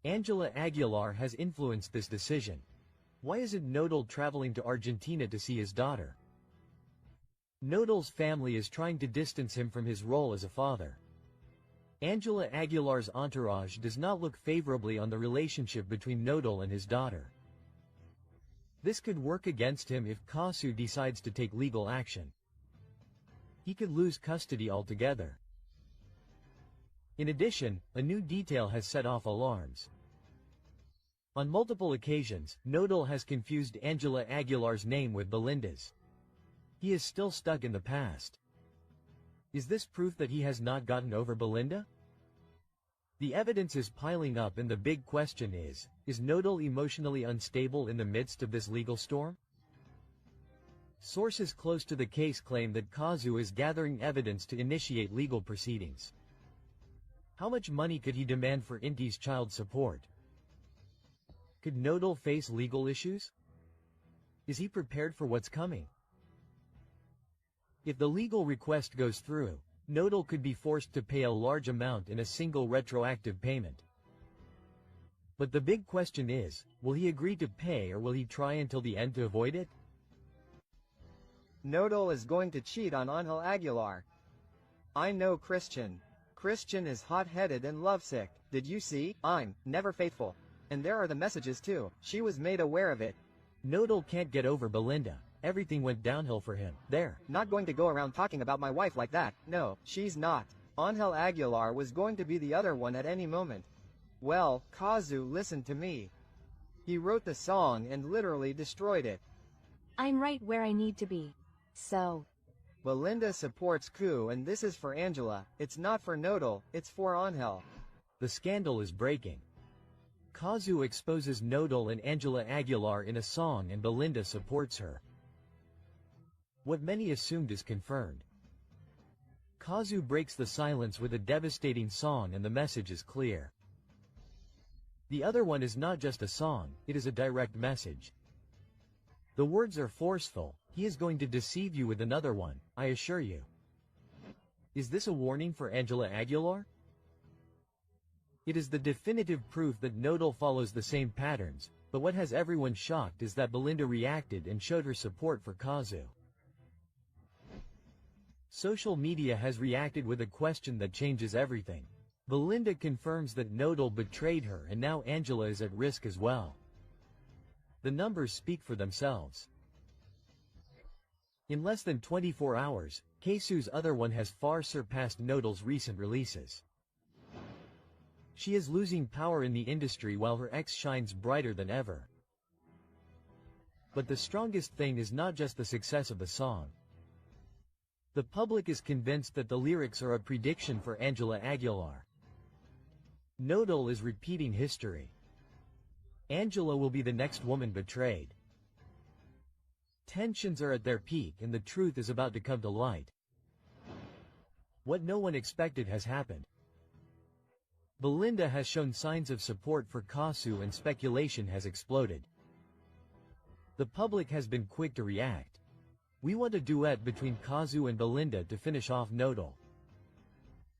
Ángela Aguilar has influenced this decision. Why isn't Nodal traveling to Argentina to see his daughter? Nodal's family is trying to distance him from his role as a father. Ángela Aguilar's entourage does not look favorably on the relationship between Nodal and his daughter. This could work against him if 𝗔𝗄𝗎 decides to take legal action. He could lose custody altogether. In addition, a new detail has set off alarms. On multiple occasions, Nodal has confused Ángela Aguilar's name with Belinda's. He is still stuck in the past. Is this proof that he has not gotten over Belinda? The evidence is piling up and the big question is Nodal emotionally unstable in the midst of this legal storm? Sources close to the case claim that 𝗔𝗄𝗎 is gathering evidence to initiate legal proceedings. How much money could he demand for Ínti's child support? Could Nodal face legal issues? Is he prepared for what's coming? If the legal request goes through, Nodal could be forced to pay a large amount in a single retroactive payment. But the big question is, will he agree to pay or will he try until the end to avoid it?
Nodal is going to cheat on Ángel Aguilar. I know Christian. Christian is hot-headed and lovesick. Did you see? I'm never faithful. And there are the messages too. She was made aware of it.
Nodal can't get over Belinda. Everything went downhill for him.
They're not going to go around talking about my wife like that. No, she's not. Ángela Aguilar was going to be the other one at any moment. Well, 𝗔𝗂𝗎 listened to me. He wrote the song and literally destroyed it.
I'm right where I need to be. So.
Belinda supports 𝗔𝗂𝗎𝗓 and this is for Ángela. It's not for Nodal, it's for Ángel.
The scandal is breaking. 𝗔𝗂𝗎𝗓 exposes Nodal and Ángela Aguilar in a song and Belinda supports her. What many assumed is confirmed. 𝗔𝗂𝗎𝗓 breaks the silence with a devastating song and the message is clear. The other one is not just a song, it is a direct message. The words are forceful, he is going to deceive you with another one, I assure you. Is this a warning for Ángela Aguilar? It is the definitive proof that Nodal follows the same patterns, but what has everyone shocked is that Belinda reacted and showed her support for 𝗔𝗂𝗎𝗓. Social media has reacted with a question that changes everything. Belinda confirms that Nodal betrayed her and now Ángela is at risk as well. The numbers speak for themselves. In less than 24 hours, 𝗔𝗂𝗎𝗓's other one has far surpassed Nodal's recent releases. She is losing power in the industry while her ex shines brighter than ever. But the strongest thing is not just the success of the song. The public is convinced that the lyrics are a prediction for Ángela Aguilar. Nodal is repeating history. Ángela will be the next woman betrayed. Tensions are at their peak and the truth is about to come to light. What no one expected has happened. Belinda has shown signs of support for 𝗔𝗂𝗎𝗓 and speculation has exploded. The public has been quick to react. We want a duet between 𝗔𝗂𝗎𝗓 and Belinda to finish off Nodal.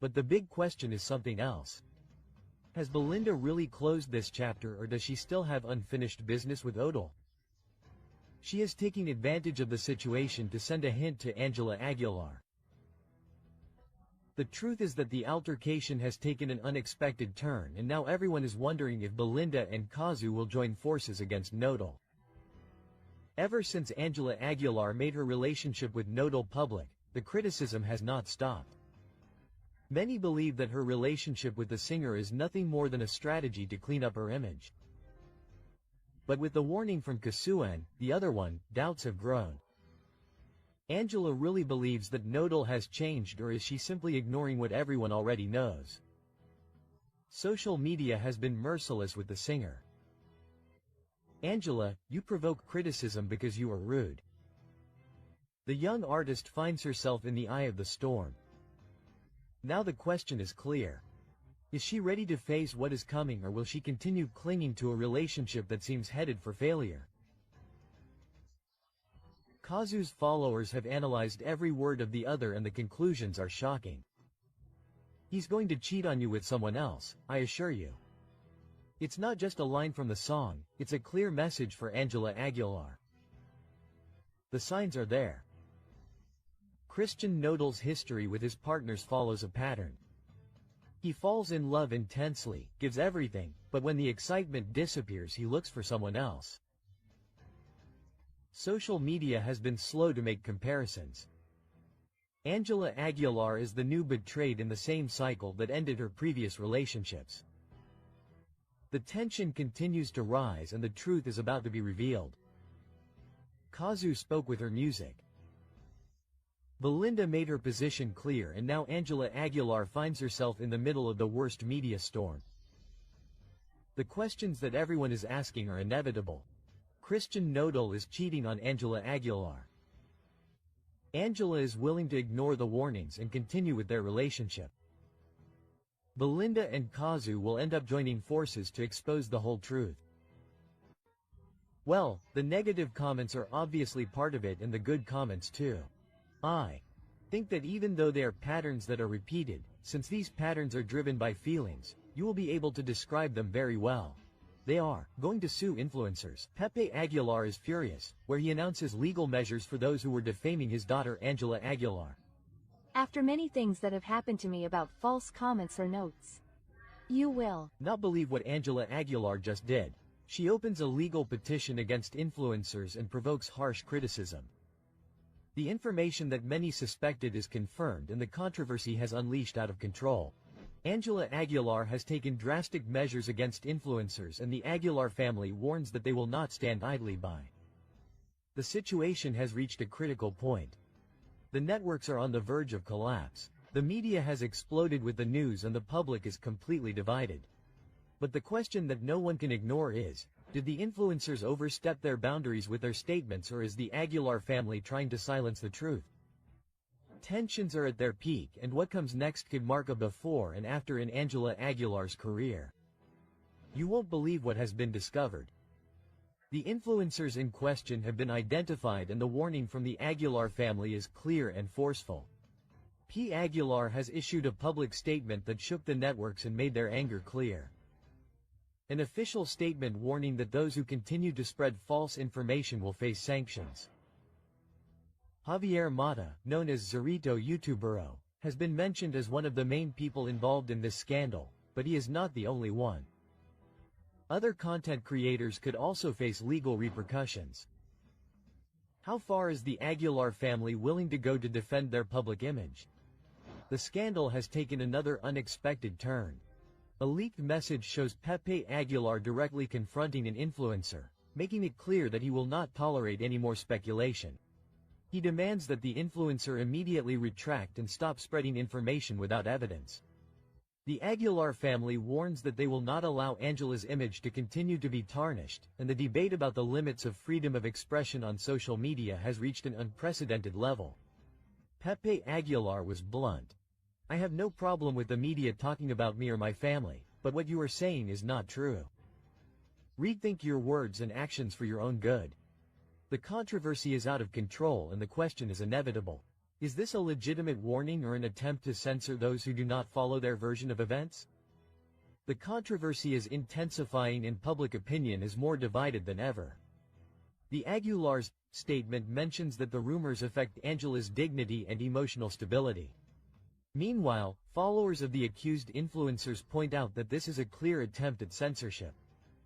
But the big question is something else. Has Belinda really closed this chapter or does she still have unfinished business with Nodal? She is taking advantage of the situation to send a hint to Ángela Aguilar. The truth is that the altercation has taken an unexpected turn and now everyone is wondering if Belinda and 𝗔𝗂𝗎𝗓 will join forces against Nodal. Ever since Ángela Aguilar made her relationship with Nodal public, the criticism has not stopped. Many believe that her relationship with the singer is nothing more than a strategy to clean up her image. But with the warning from 𝗔𝗂𝗎𝗓𝗓, the other one, doubts have grown. Ángela really believes that Nodal has changed or is she simply ignoring what everyone already knows? Social media has been merciless with the singer. Ángela, you provoke criticism because you are rude. The young artist finds herself in the eye of the storm. Now the question is clear. Is she ready to face what is coming or will she continue clinging to a relationship that seems headed for failure? 𝗔𝗂𝗎𝗓's followers have analyzed every word of the other and the conclusions are shocking. He's going to cheat on you with someone else, I assure you. It's not just a line from the song, it's a clear message for Ángela Aguilar. The signs are there. Cristian Nodal's history with his partners follows a pattern. He falls in love intensely, gives everything, but when the excitement disappears he looks for someone else. Social media has been slow to make comparisons. Ángela Aguilar is the new betrayed in the same cycle that ended her previous relationships. The tension continues to rise and the truth is about to be revealed. 𝗔𝗂𝗎𝗓 spoke with her music. Belinda made her position clear and now Ángela Aguilar finds herself in the middle of the worst media storm. The questions that everyone is asking are inevitable. Cristian Nodal is cheating on Ángela Aguilar. Ángela is willing to ignore the warnings and continue with their relationship. Belinda and 𝗔𝗂𝗎𝗓 will end up joining forces to expose the whole truth. Well, the negative comments are obviously part of it and the good comments too. I think that even though they are patterns that are repeated, since these patterns are driven by feelings, you will be able to describe them very well. They are going to sue influencers. Pepe Aguilar is furious, where he announces legal measures for those who were defaming his daughter Ángela Aguilar.
After many things that have happened to me about false comments or notes. You will
not believe what Ángela Aguilar just did. She opens a legal petition against influencers and provokes harsh criticism. The information that many suspected is confirmed and the controversy has unleashed out of control. Ángela Aguilar has taken drastic measures against influencers and the Aguilar family warns that they will not stand idly by. The situation has reached a critical point. The networks are on the verge of collapse. The media has exploded with the news and the public is completely divided. But the question that no one can ignore is, did the influencers overstep their boundaries with their statements or is the Aguilar family trying to silence the truth? Tensions are at their peak and what comes next could mark a before and after in Ángela Aguilar's career. You won't believe what has been discovered. The influencers in question have been identified and the warning from the Aguilar family is clear and forceful. P. Aguilar has issued a public statement that shook the networks and made their anger clear. An official statement warning that those who continue to spread false information will face sanctions. Javier Mata, known as 𝗔𝗖𝗢𝗠𝗣𝗏, has been mentioned as one of the main people involved in this scandal, but he is not the only one. Other content creators could also face legal repercussions. How far is the Aguilar family willing to go to defend their public image? The scandal has taken another unexpected turn. A leaked message shows Pepe Aguilar directly confronting an influencer, making it clear that he will not tolerate any more speculation. He demands that the influencer immediately retract and stop spreading information without evidence. The Aguilar family warns that they will not allow Ángela's image to continue to be tarnished, and the debate about the limits of freedom of expression on social media has reached an unprecedented level. Pepe Aguilar was blunt. I have no problem with the media talking about me or my family, but what you are saying is not true. Rethink your words and actions for your own good. The controversy is out of control and the question is inevitable. Is this a legitimate warning or an attempt to censor those who do not follow their version of events? The controversy is intensifying and public opinion is more divided than ever. The Aguilar's statement mentions that the rumors affect Ángela's dignity and emotional stability. Meanwhile, followers of the accused influencers point out that this is a clear attempt at censorship.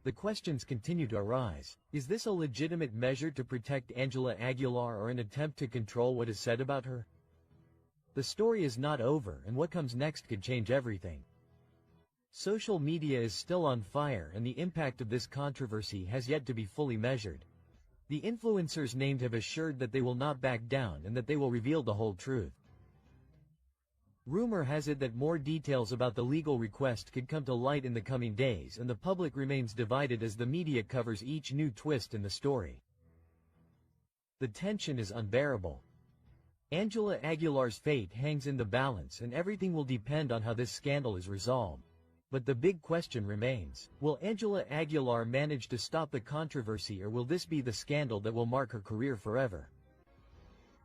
The questions continue to arise. Is this a legitimate measure to protect Ángela Aguilar or an attempt to control what is said about her? The story is not over and what comes next could change everything. Social media is still on fire and the impact of this controversy has yet to be fully measured. The influencers named have assured that they will not back down and that they will reveal the whole truth. Rumor has it that more details about the legal request could come to light in the coming days and the public remains divided as the media covers each new twist in the story. The tension is unbearable. Ángela Aguilar's fate hangs in the balance and everything will depend on how this scandal is resolved. But the big question remains, will Ángela Aguilar manage to stop the controversy or will this be the scandal that will mark her career forever?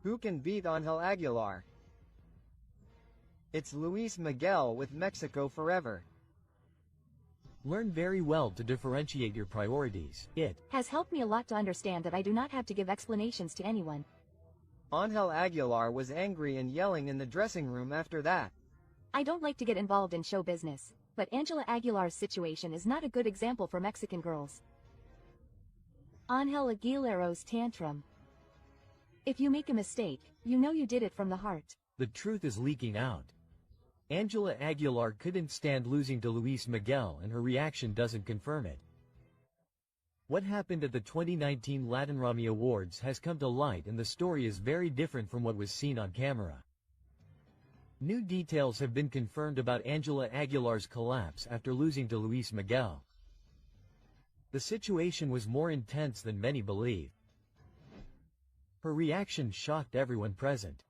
Who can beat Ángel Aguilar? It's Luis Miguel with Mexico Forever.
Learn very well to differentiate your priorities. It
has helped me a lot to understand that I do not have to give explanations to anyone.
Ángel Aguilar was angry and yelling in the dressing room after that.
I don't like to get involved in show business, but Ángela Aguilar's situation is not a good example for Mexican girls. Ángela Aguilar's tantrum. If you make a mistake, you know you did it from the heart.
The truth is leaking out. Ángela Aguilar couldn't stand losing to Luis Miguel and her reaction doesn't confirm it. What happened at the 2019 Latin Grammy Awards has come to light and the story is very different from what was seen on camera. New details have been confirmed about Ángela Aguilar's collapse after losing to Luis Miguel. The situation was more intense than many believe. Her reaction shocked everyone present.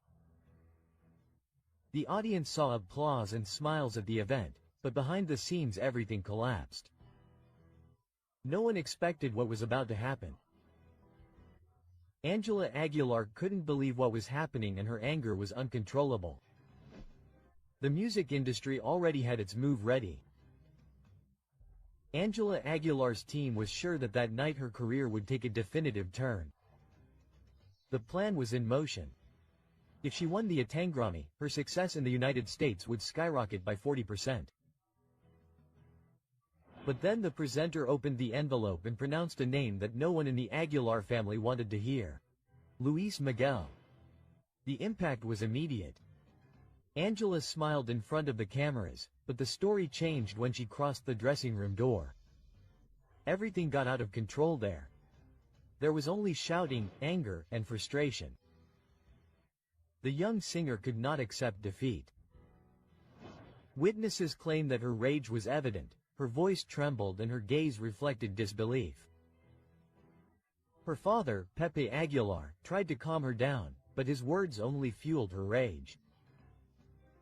The audience saw applause and smiles at the event, but behind the scenes everything collapsed. No one expected what was about to happen. Ángela Aguilar couldn't believe what was happening and her anger was uncontrollable. The music industry already had its move ready. Ángela Aguilar's team was sure that that night her career would take a definitive turn. The plan was in motion. If she won the 𝗔𝗗𝗩𝗘𝗏, her success in the United States would skyrocket by 40%. But then the presenter opened the envelope and pronounced a name that no one in the Aguilar family wanted to hear. Luis Miguel. The impact was immediate. Ángela smiled in front of the cameras, but the story changed when she crossed the dressing room door. Everything got out of control there. There was only shouting, anger, and frustration. The young singer could not accept defeat. Witnesses claimed that her rage was evident, her voice trembled and her gaze reflected disbelief. Her father, Pepe Aguilar, tried to calm her down, but his words only fueled her rage.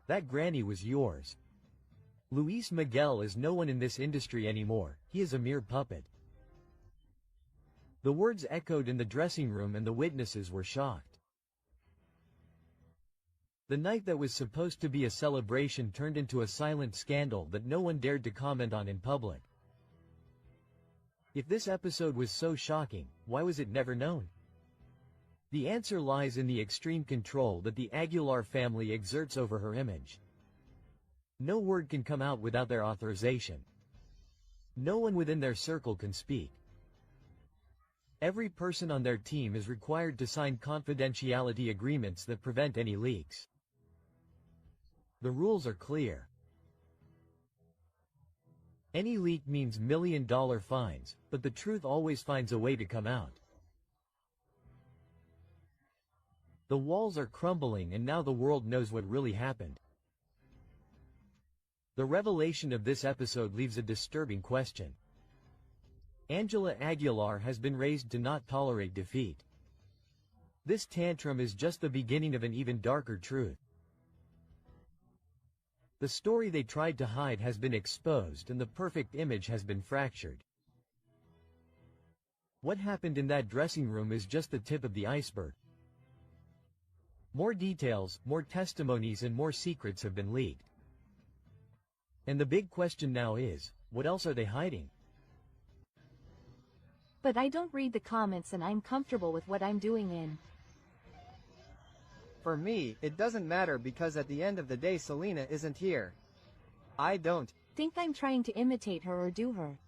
That granny was yours. Luis Miguel is no one in this industry anymore, he is a mere puppet. The words echoed in the dressing room and the witnesses were shocked. The night that was supposed to be a celebration turned into a silent scandal that no one dared to comment on in public. If this episode was so shocking, why was it never known? The answer lies in the extreme control that the Aguilar family exerts over her image. No word can come out without their authorization. No one within their circle can speak. Every person on their team is required to sign confidentiality agreements that prevent any leaks. The rules are clear. Any leak means million-dollar fines, but the truth always finds a way to come out. The walls are crumbling and now the world knows what really happened. The revelation of this episode leaves a disturbing question. Ángela Aguilar has been raised to not tolerate defeat. This tantrum is just the beginning of an even darker truth. The story they tried to hide has been exposed and the perfect image has been fractured. What happened in that dressing room is just the tip of the iceberg. More details, more testimonies and more secrets have been leaked. And the big question now is, what else are they hiding?
But I don't read the comments and I'm comfortable with what I'm doing in.
For me, it doesn't matter because at the end of the day Selena isn't here. I don't
think I'm trying to imitate her or do her.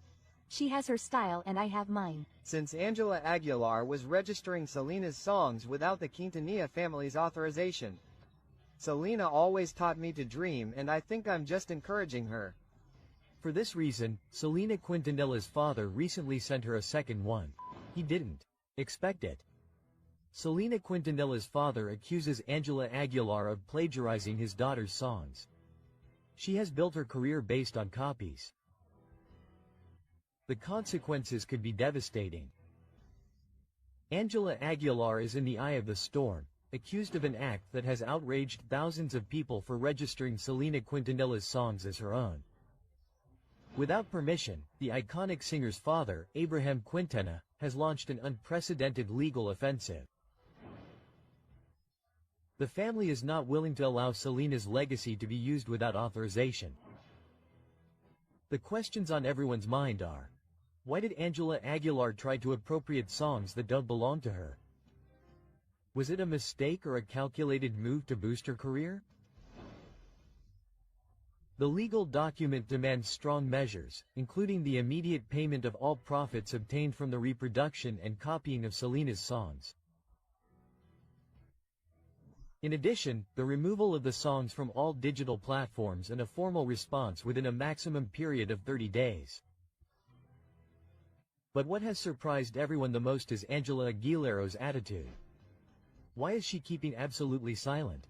She has her style and I have mine.
Since Ángela Aguilar was registering Selena's songs without the 𝗔𝗗𝗎𝗓 family's authorization. Selena always taught me to dream and I think I'm just encouraging her.
For this reason, 𝗔𝗗𝗎𝗓𝗠𝗔𝗔's father recently sent her a second one. He didn't expect it. 𝗔𝗗𝗎𝗓𝗠𝗔𝗕𝗓𝗏's father accuses Ángela Aguilar of plagiarizing his daughter's songs. She has built her career based on copies. The consequences could be devastating. Ángela Aguilar is in the eye of the storm, accused of an act that has outraged thousands of people for registering 𝗔𝗗𝗎𝗓𝗠𝗔𝗕𝗓𝗏's songs as her own. Without permission, the iconic singer's father, 𝗔𝗗𝗎𝗄𝗏, has launched an unprecedented legal offensive. The family is not willing to allow Selena's legacy to be used without authorization. The questions on everyone's mind are, why did Ángela Aguilar try to appropriate songs that don't belong to her? Was it a mistake or a calculated move to boost her career? The legal document demands strong measures, including the immediate payment of all profits obtained from the reproduction and copying of Selena's songs. In addition, the removal of the songs from all digital platforms and a formal response within a maximum period of 30 days. But what has surprised everyone the most is Ángela Aguilar's attitude. Why is she keeping absolutely silent?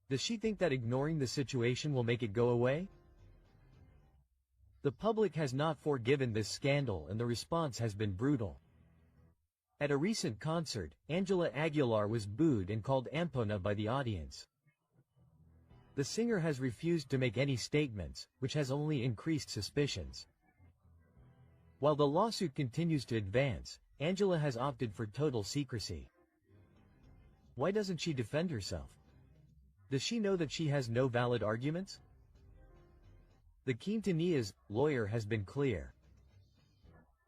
Does she think that ignoring the situation will make it go away? The public has not forgiven this scandal and the response has been brutal. At a recent concert, Ángela Aguilar was booed and called 𝗔𝗗𝗏𝗏 by the audience. The singer has refused to make any statements, which has only increased suspicions. While the lawsuit continues to advance, Ángela has opted for total secrecy. Why doesn't she defend herself? Does she know that she has no valid arguments? The 𝗔𝗗𝗎𝗓𝗏's lawyer has been clear.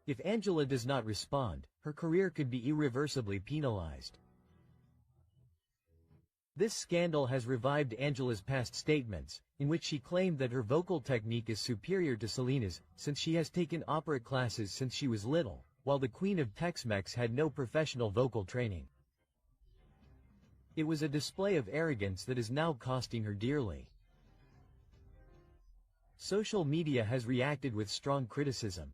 If Ángela does not respond, her career could be irreversibly penalized. This scandal has revived Ángela's past statements, in which she claimed that her vocal technique is superior to Selena's, since she has taken opera classes since she was little, while the Queen of Tex-Mex had no professional vocal training. It was a display of arrogance that is now costing her dearly. Social media has reacted with strong criticism.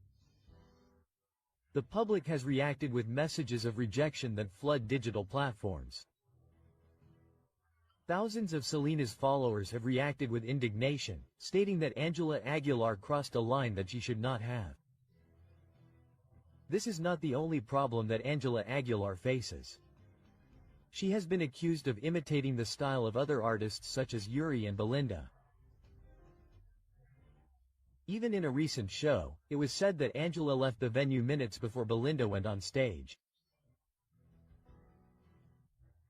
The public has reacted with messages of rejection that flood digital platforms. Thousands of Selena's followers have reacted with indignation, stating that Ángela Aguilar crossed a line that she should not have. This is not the only problem that Ángela Aguilar faces. She has been accused of imitating the style of other artists such as Yuri and Belinda. Even in a recent show, it was said that Ángela left the venue minutes before Belinda went on stage.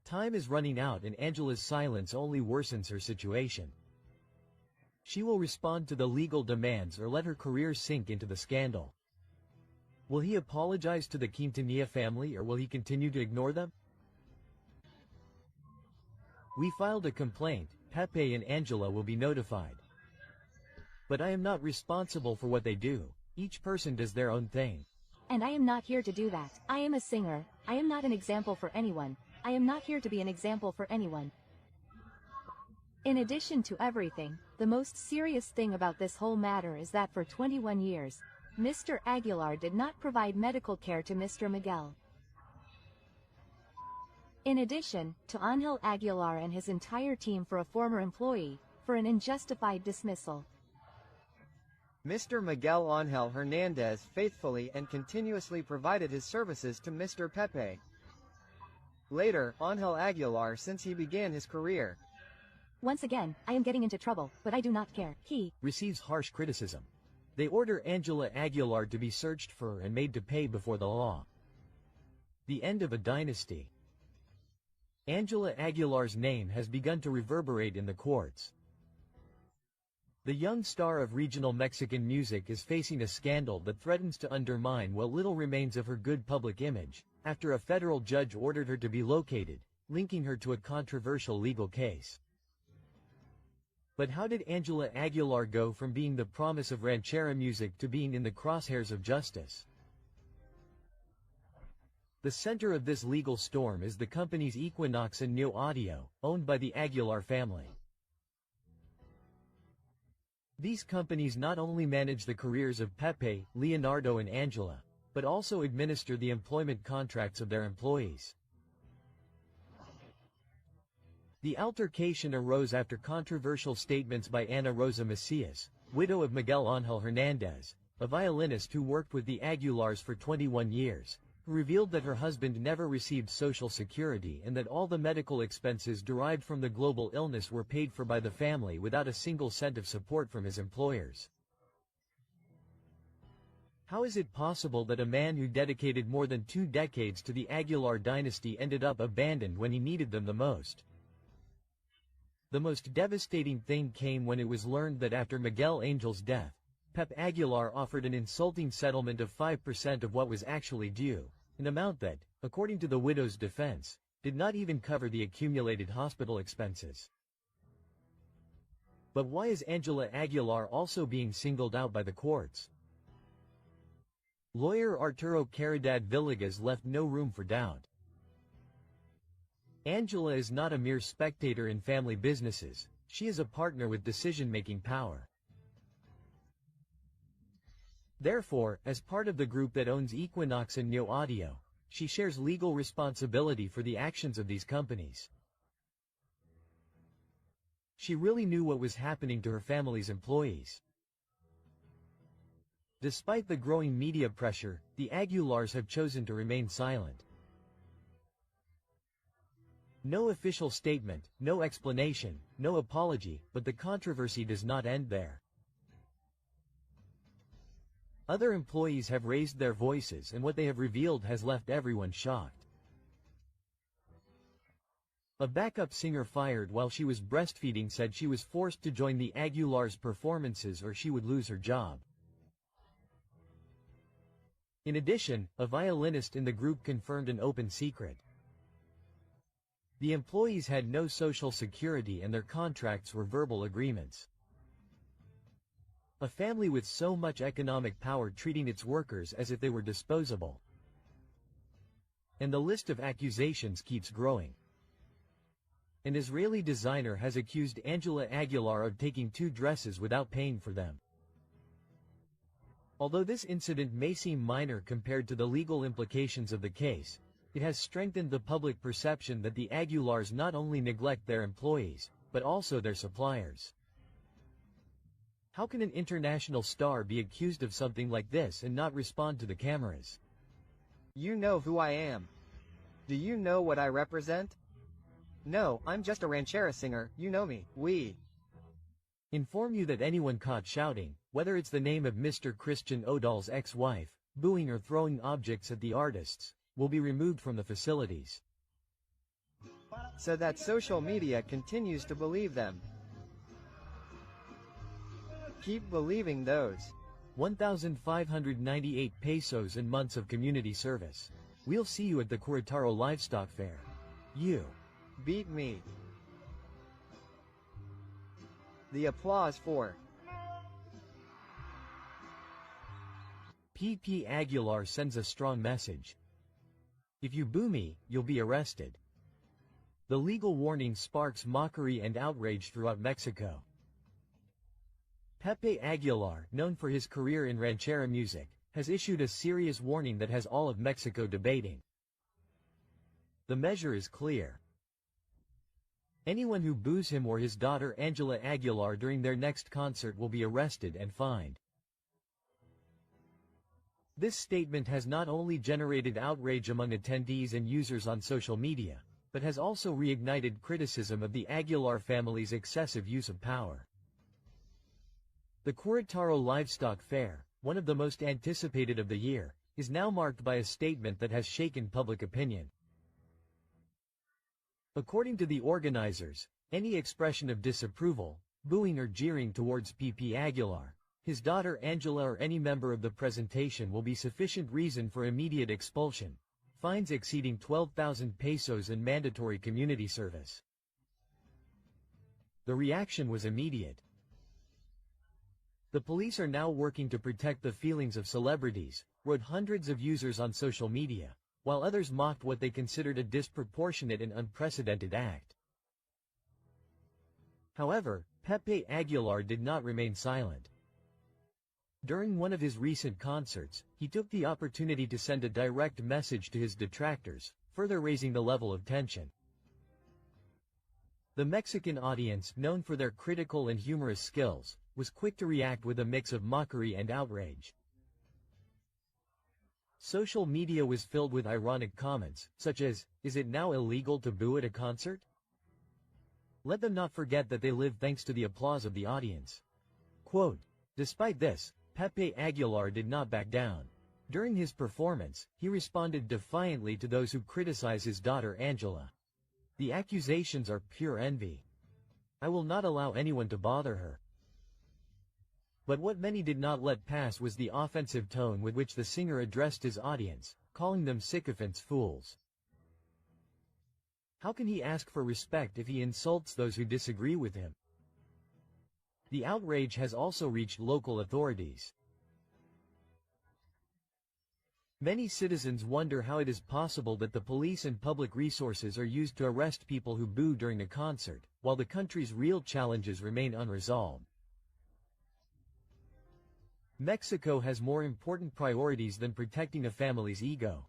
Time is running out and Ángela's silence only worsens her situation. She will respond to the legal demands or let her career sink into the scandal. Will he apologize to the Quintanilla family or will he continue to ignore them? We filed a complaint, Pepe and Ángela will be notified. But I am not responsible for what they do. Each person does their own thing.
And I am not here to do that. I am a singer. I am not an example for anyone. I am not here to be an example for anyone. In addition to everything, the most serious thing about this whole matter is that for 21 years, Mr. Aguilar did not provide medical care to Mr. Miguel. In addition, to Ángel Aguilar and his entire team for a former employee, for an unjustified dismissal.
Mr. Miguel Ángel Hernández faithfully and continuously provided his services to Mr. Pepe. Later, Ángel Aguilar since he began his career.
Once again, I am getting into trouble, but I do not care. He
receives harsh criticism. They order Ángela Aguilar to be searched for and made to pay before the law. The end of a dynasty. Ángela Aguilar's name has begun to reverberate in the courts. The young star of regional Mexican music is facing a scandal that threatens to undermine what little remains of her good public image, after a federal judge ordered her to be located, linking her to a controversial legal case. But how did Ángela Aguilar go from being the promise of ranchera music to being in the crosshairs of justice? The center of this legal storm is the companies Imaginas and 𝗔𝗗𝗎𝗓𝗔, owned by the Aguilar family. These companies not only manage the careers of Pepe, Leonardo and Ángela, but also administer the employment contracts of their employees. The altercation arose after controversial statements by Ana Rosa Macias, widow of Miguel Ángel Hernández, a violinist who worked with the Aguilars for 21 years, who revealed that her husband never received Social Security and that all the medical expenses derived from the global illness were paid for by the family without a single cent of support from his employers. How is it possible that a man who dedicated more than 2 decades to the Aguilar dynasty ended up abandoned when he needed them the most? The most devastating thing came when it was learned that after Miguel Angel's death, Pep Aguilar offered an insulting settlement of 5% of what was actually due, an amount that, according to the widow's defense, did not even cover the accumulated hospital expenses. But why is Ángela Aguilar also being singled out by the courts? Lawyer Arturo Caridad-Villegas left no room for doubt. Ángela is not a mere spectator in family businesses, she is a partner with decision-making power. Therefore, as part of the group that owns Imaginas and 𝗔𝗗𝗎𝗓𝗑𝗧𝗏, she shares legal responsibility for the actions of these companies. She really knew what was happening to her family's employees. Despite the growing media pressure, the Aguilars have chosen to remain silent. No official statement, no explanation, no apology, but the controversy does not end there. Other employees have raised their voices and what they have revealed has left everyone shocked. A backup singer fired while she was breastfeeding said she was forced to join the Aguilars' performances or she would lose her job. In addition, a violinist in the group confirmed an open secret. The employees had no social security and their contracts were verbal agreements. A family with so much economic power treating its workers as if they were disposable. And the list of accusations keeps growing. An Israeli designer has accused Ángela Aguilar of taking 2 dresses without paying for them. Although this incident may seem minor compared to the legal implications of the case, it has strengthened the public perception that the Aguilars not only neglect their employees, but also their suppliers. How can an international star be accused of something like this and not respond to the cameras?
You know who I am. Do you know what I represent? No, I'm just a ranchera singer, you know me, we.
Inform you that anyone caught shouting, whether it's the name of Mr. Cristian Nodal's ex-wife, booing or throwing objects at the artists, will be removed from the facilities.
So that social media continues to believe them. Keep believing those.
1,598 pesos in months of community service. We'll see you at the Querétaro Livestock Fair. You
beat me. The applause for
PP Aguilar sends a strong message. If you boo me, you'll be arrested. The legal warning sparks mockery and outrage throughout Mexico. Pepe Aguilar, known for his career in ranchera music, has issued a serious warning that has all of Mexico debating. The measure is clear. Anyone who boos him or his daughter Ángela Aguilar during their next concert will be arrested and fined. This statement has not only generated outrage among attendees and users on social media, but has also reignited criticism of the Aguilar family's excessive use of power. The Querétaro Livestock Fair, one of the most anticipated of the year, is now marked by a statement that has shaken public opinion. According to the organizers, any expression of disapproval, booing or jeering towards PP Aguilar, his daughter Ángela or any member of the presentation will be sufficient reason for immediate expulsion, fines exceeding 12,000 pesos and mandatory community service. The reaction was immediate. The police are now working to protect the feelings of celebrities, wrote hundreds of users on social media, while others mocked what they considered a disproportionate and unprecedented act. However, Pepe Aguilar did not remain silent. During one of his recent concerts, he took the opportunity to send a direct message to his detractors, further raising the level of tension. The Mexican audience, known for their critical and humorous skills, was quick to react with a mix of mockery and outrage. Social media was filled with ironic comments, such as, "Is it now illegal to boo at a concert?" Let them not forget that they live thanks to the applause of the audience. Quote, despite this, Pepe Aguilar did not back down. During his performance, he responded defiantly to those who criticize his daughter Ángela. The accusations are pure envy. I will not allow anyone to bother her. But what many did not let pass was the offensive tone with which the singer addressed his audience, calling them sycophants, fools. How can he ask for respect if he insults those who disagree with him? The outrage has also reached local authorities. Many citizens wonder how it is possible that the police and public resources are used to arrest people who boo during a concert, while the country's real challenges remain unresolved. Mexico has more important priorities than protecting a family's ego.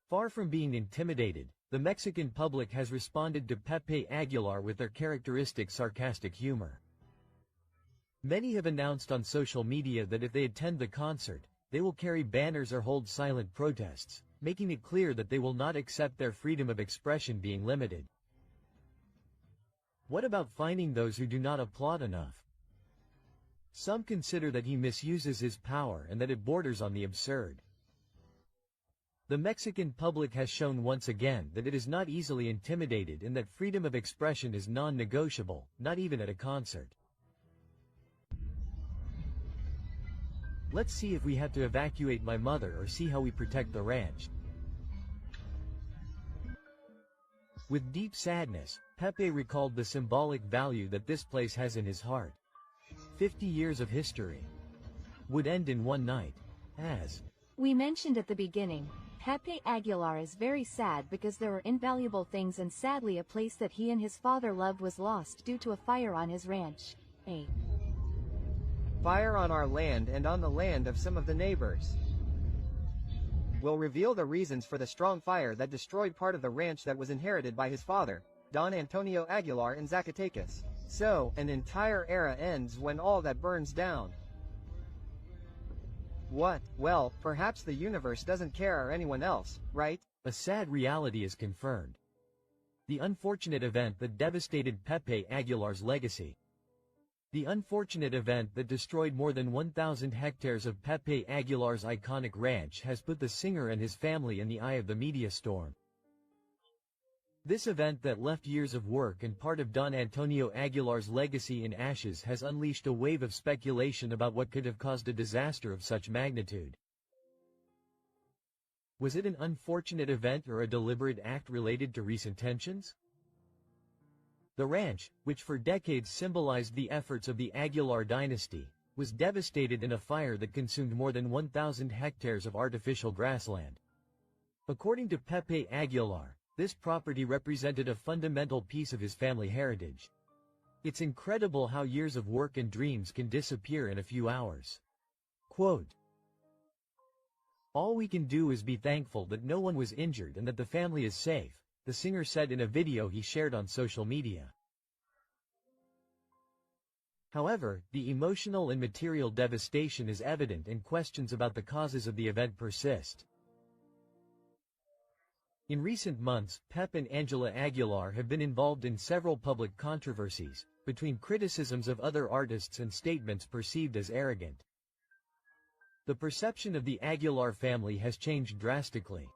Far from being intimidated, the Mexican public has responded to Pepe Aguilar with their characteristic sarcastic humor. Many have announced on social media that if they attend the concert, they will carry banners or hold silent protests, making it clear that they will not accept their freedom of expression being limited. What about fining those who do not applaud enough? Some consider that he misuses his power and that it borders on the absurd. The Mexican public has shown once again that it is not easily intimidated and that freedom of expression is non-negotiable, not even at a concert. Let's see if we have to evacuate my mother or see how we protect the ranch. With deep sadness, Pepe recalled the symbolic value that this place has in his heart. 50 years of history would end in one night. As
we mentioned at the beginning, Pepe Aguilar is very sad because there were invaluable things, and sadly a place that he and his father loved was lost due to a fire on his ranch. A
fire on our land and on the land of some of the neighbors. We'll reveal the reasons for the strong fire that destroyed part of the ranch that was inherited by his father, Don Antonio Aguilar in Zacatecas. So, an entire era ends when all that burns down. What? Well, perhaps the universe doesn't care or anyone else, right?
a sad reality is confirmed. The unfortunate event that devastated Pepe Aguilar's legacy. The unfortunate event that destroyed more than 1,000 hectares of Pepe Aguilar's iconic ranch has put the singer and his family in the eye of the media storm. This event that left years of work and part of Don Antonio Aguilar's legacy in ashes has unleashed a wave of speculation about what could have caused a disaster of such magnitude. Was it an unfortunate event or a deliberate act related to recent tensions? The ranch, which for decades symbolized the efforts of the Aguilar dynasty, was devastated in a fire that consumed more than 1,000 hectares of artificial grassland. According to Pepe Aguilar, this property represented a fundamental piece of his family heritage. It's incredible how years of work and dreams can disappear in a few hours. Quote, "All we can do is be thankful that no one was injured and that the family is safe," the singer said in a video he shared on social media. However, the emotional and material devastation is evident and questions about the causes of the event persist. In recent months, Pep and Ángela Aguilar have been involved in several public controversies, between criticisms of other artists and statements perceived as arrogant. The perception of the Aguilar family has changed drastically.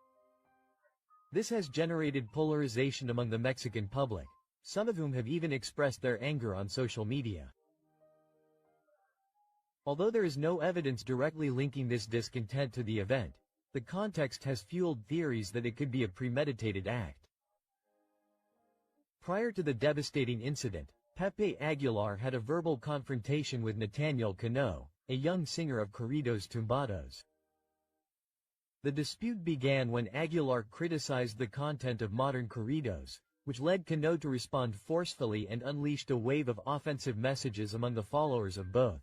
This has generated polarization among the Mexican public, some of whom have even expressed their anger on social media. Although there is no evidence directly linking this discontent to the event, the context has fueled theories that it could be a premeditated act. Prior to the devastating incident, Pepe Aguilar had a verbal confrontation with Nathaniel Cano, a young singer of corridos tumbados. The dispute began when Aguilar criticized the content of modern corridos, which led Cano to respond forcefully and unleashed a wave of offensive messages among the followers of both.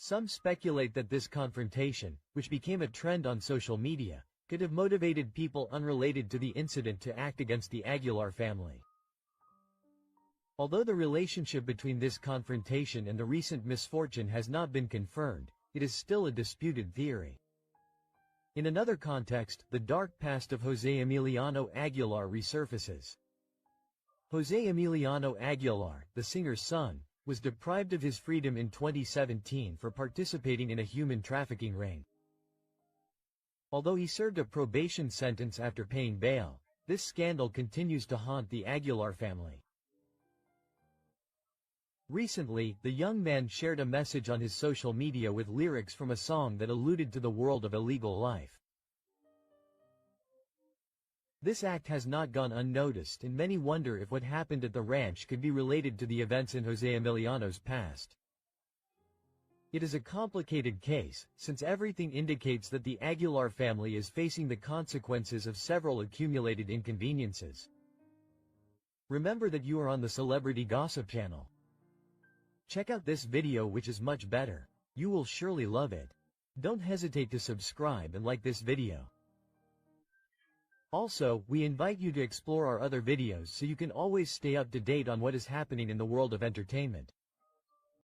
Some speculate that this confrontation, which became a trend on social media, could have motivated people unrelated to the incident to act against the Aguilar family. Although the relationship between this confrontation and the recent misfortune has not been confirmed, it is still a disputed theory. In another context, the dark past of José Emiliano Aguilar resurfaces. José Emiliano Aguilar, the singer's son, was deprived of his freedom in 2017 for participating in a human trafficking ring. Although he served a probation sentence after paying bail, this scandal continues to haunt the Aguilar family. Recently, the young man shared a message on his social media with lyrics from a song that alluded to the world of illegal life. This act has not gone unnoticed, and many wonder if what happened at the ranch could be related to the events in José Emiliano's past. It is a complicated case, since everything indicates that the Aguilar family is facing the consequences of several accumulated inconveniences. Remember that you are on the Celebrity Gossip channel. Check out this video, which is much better. You will surely love it. Don't hesitate to subscribe and like this video. Also, we invite you to explore our other videos so you can always stay up to date on what is happening in the world of entertainment.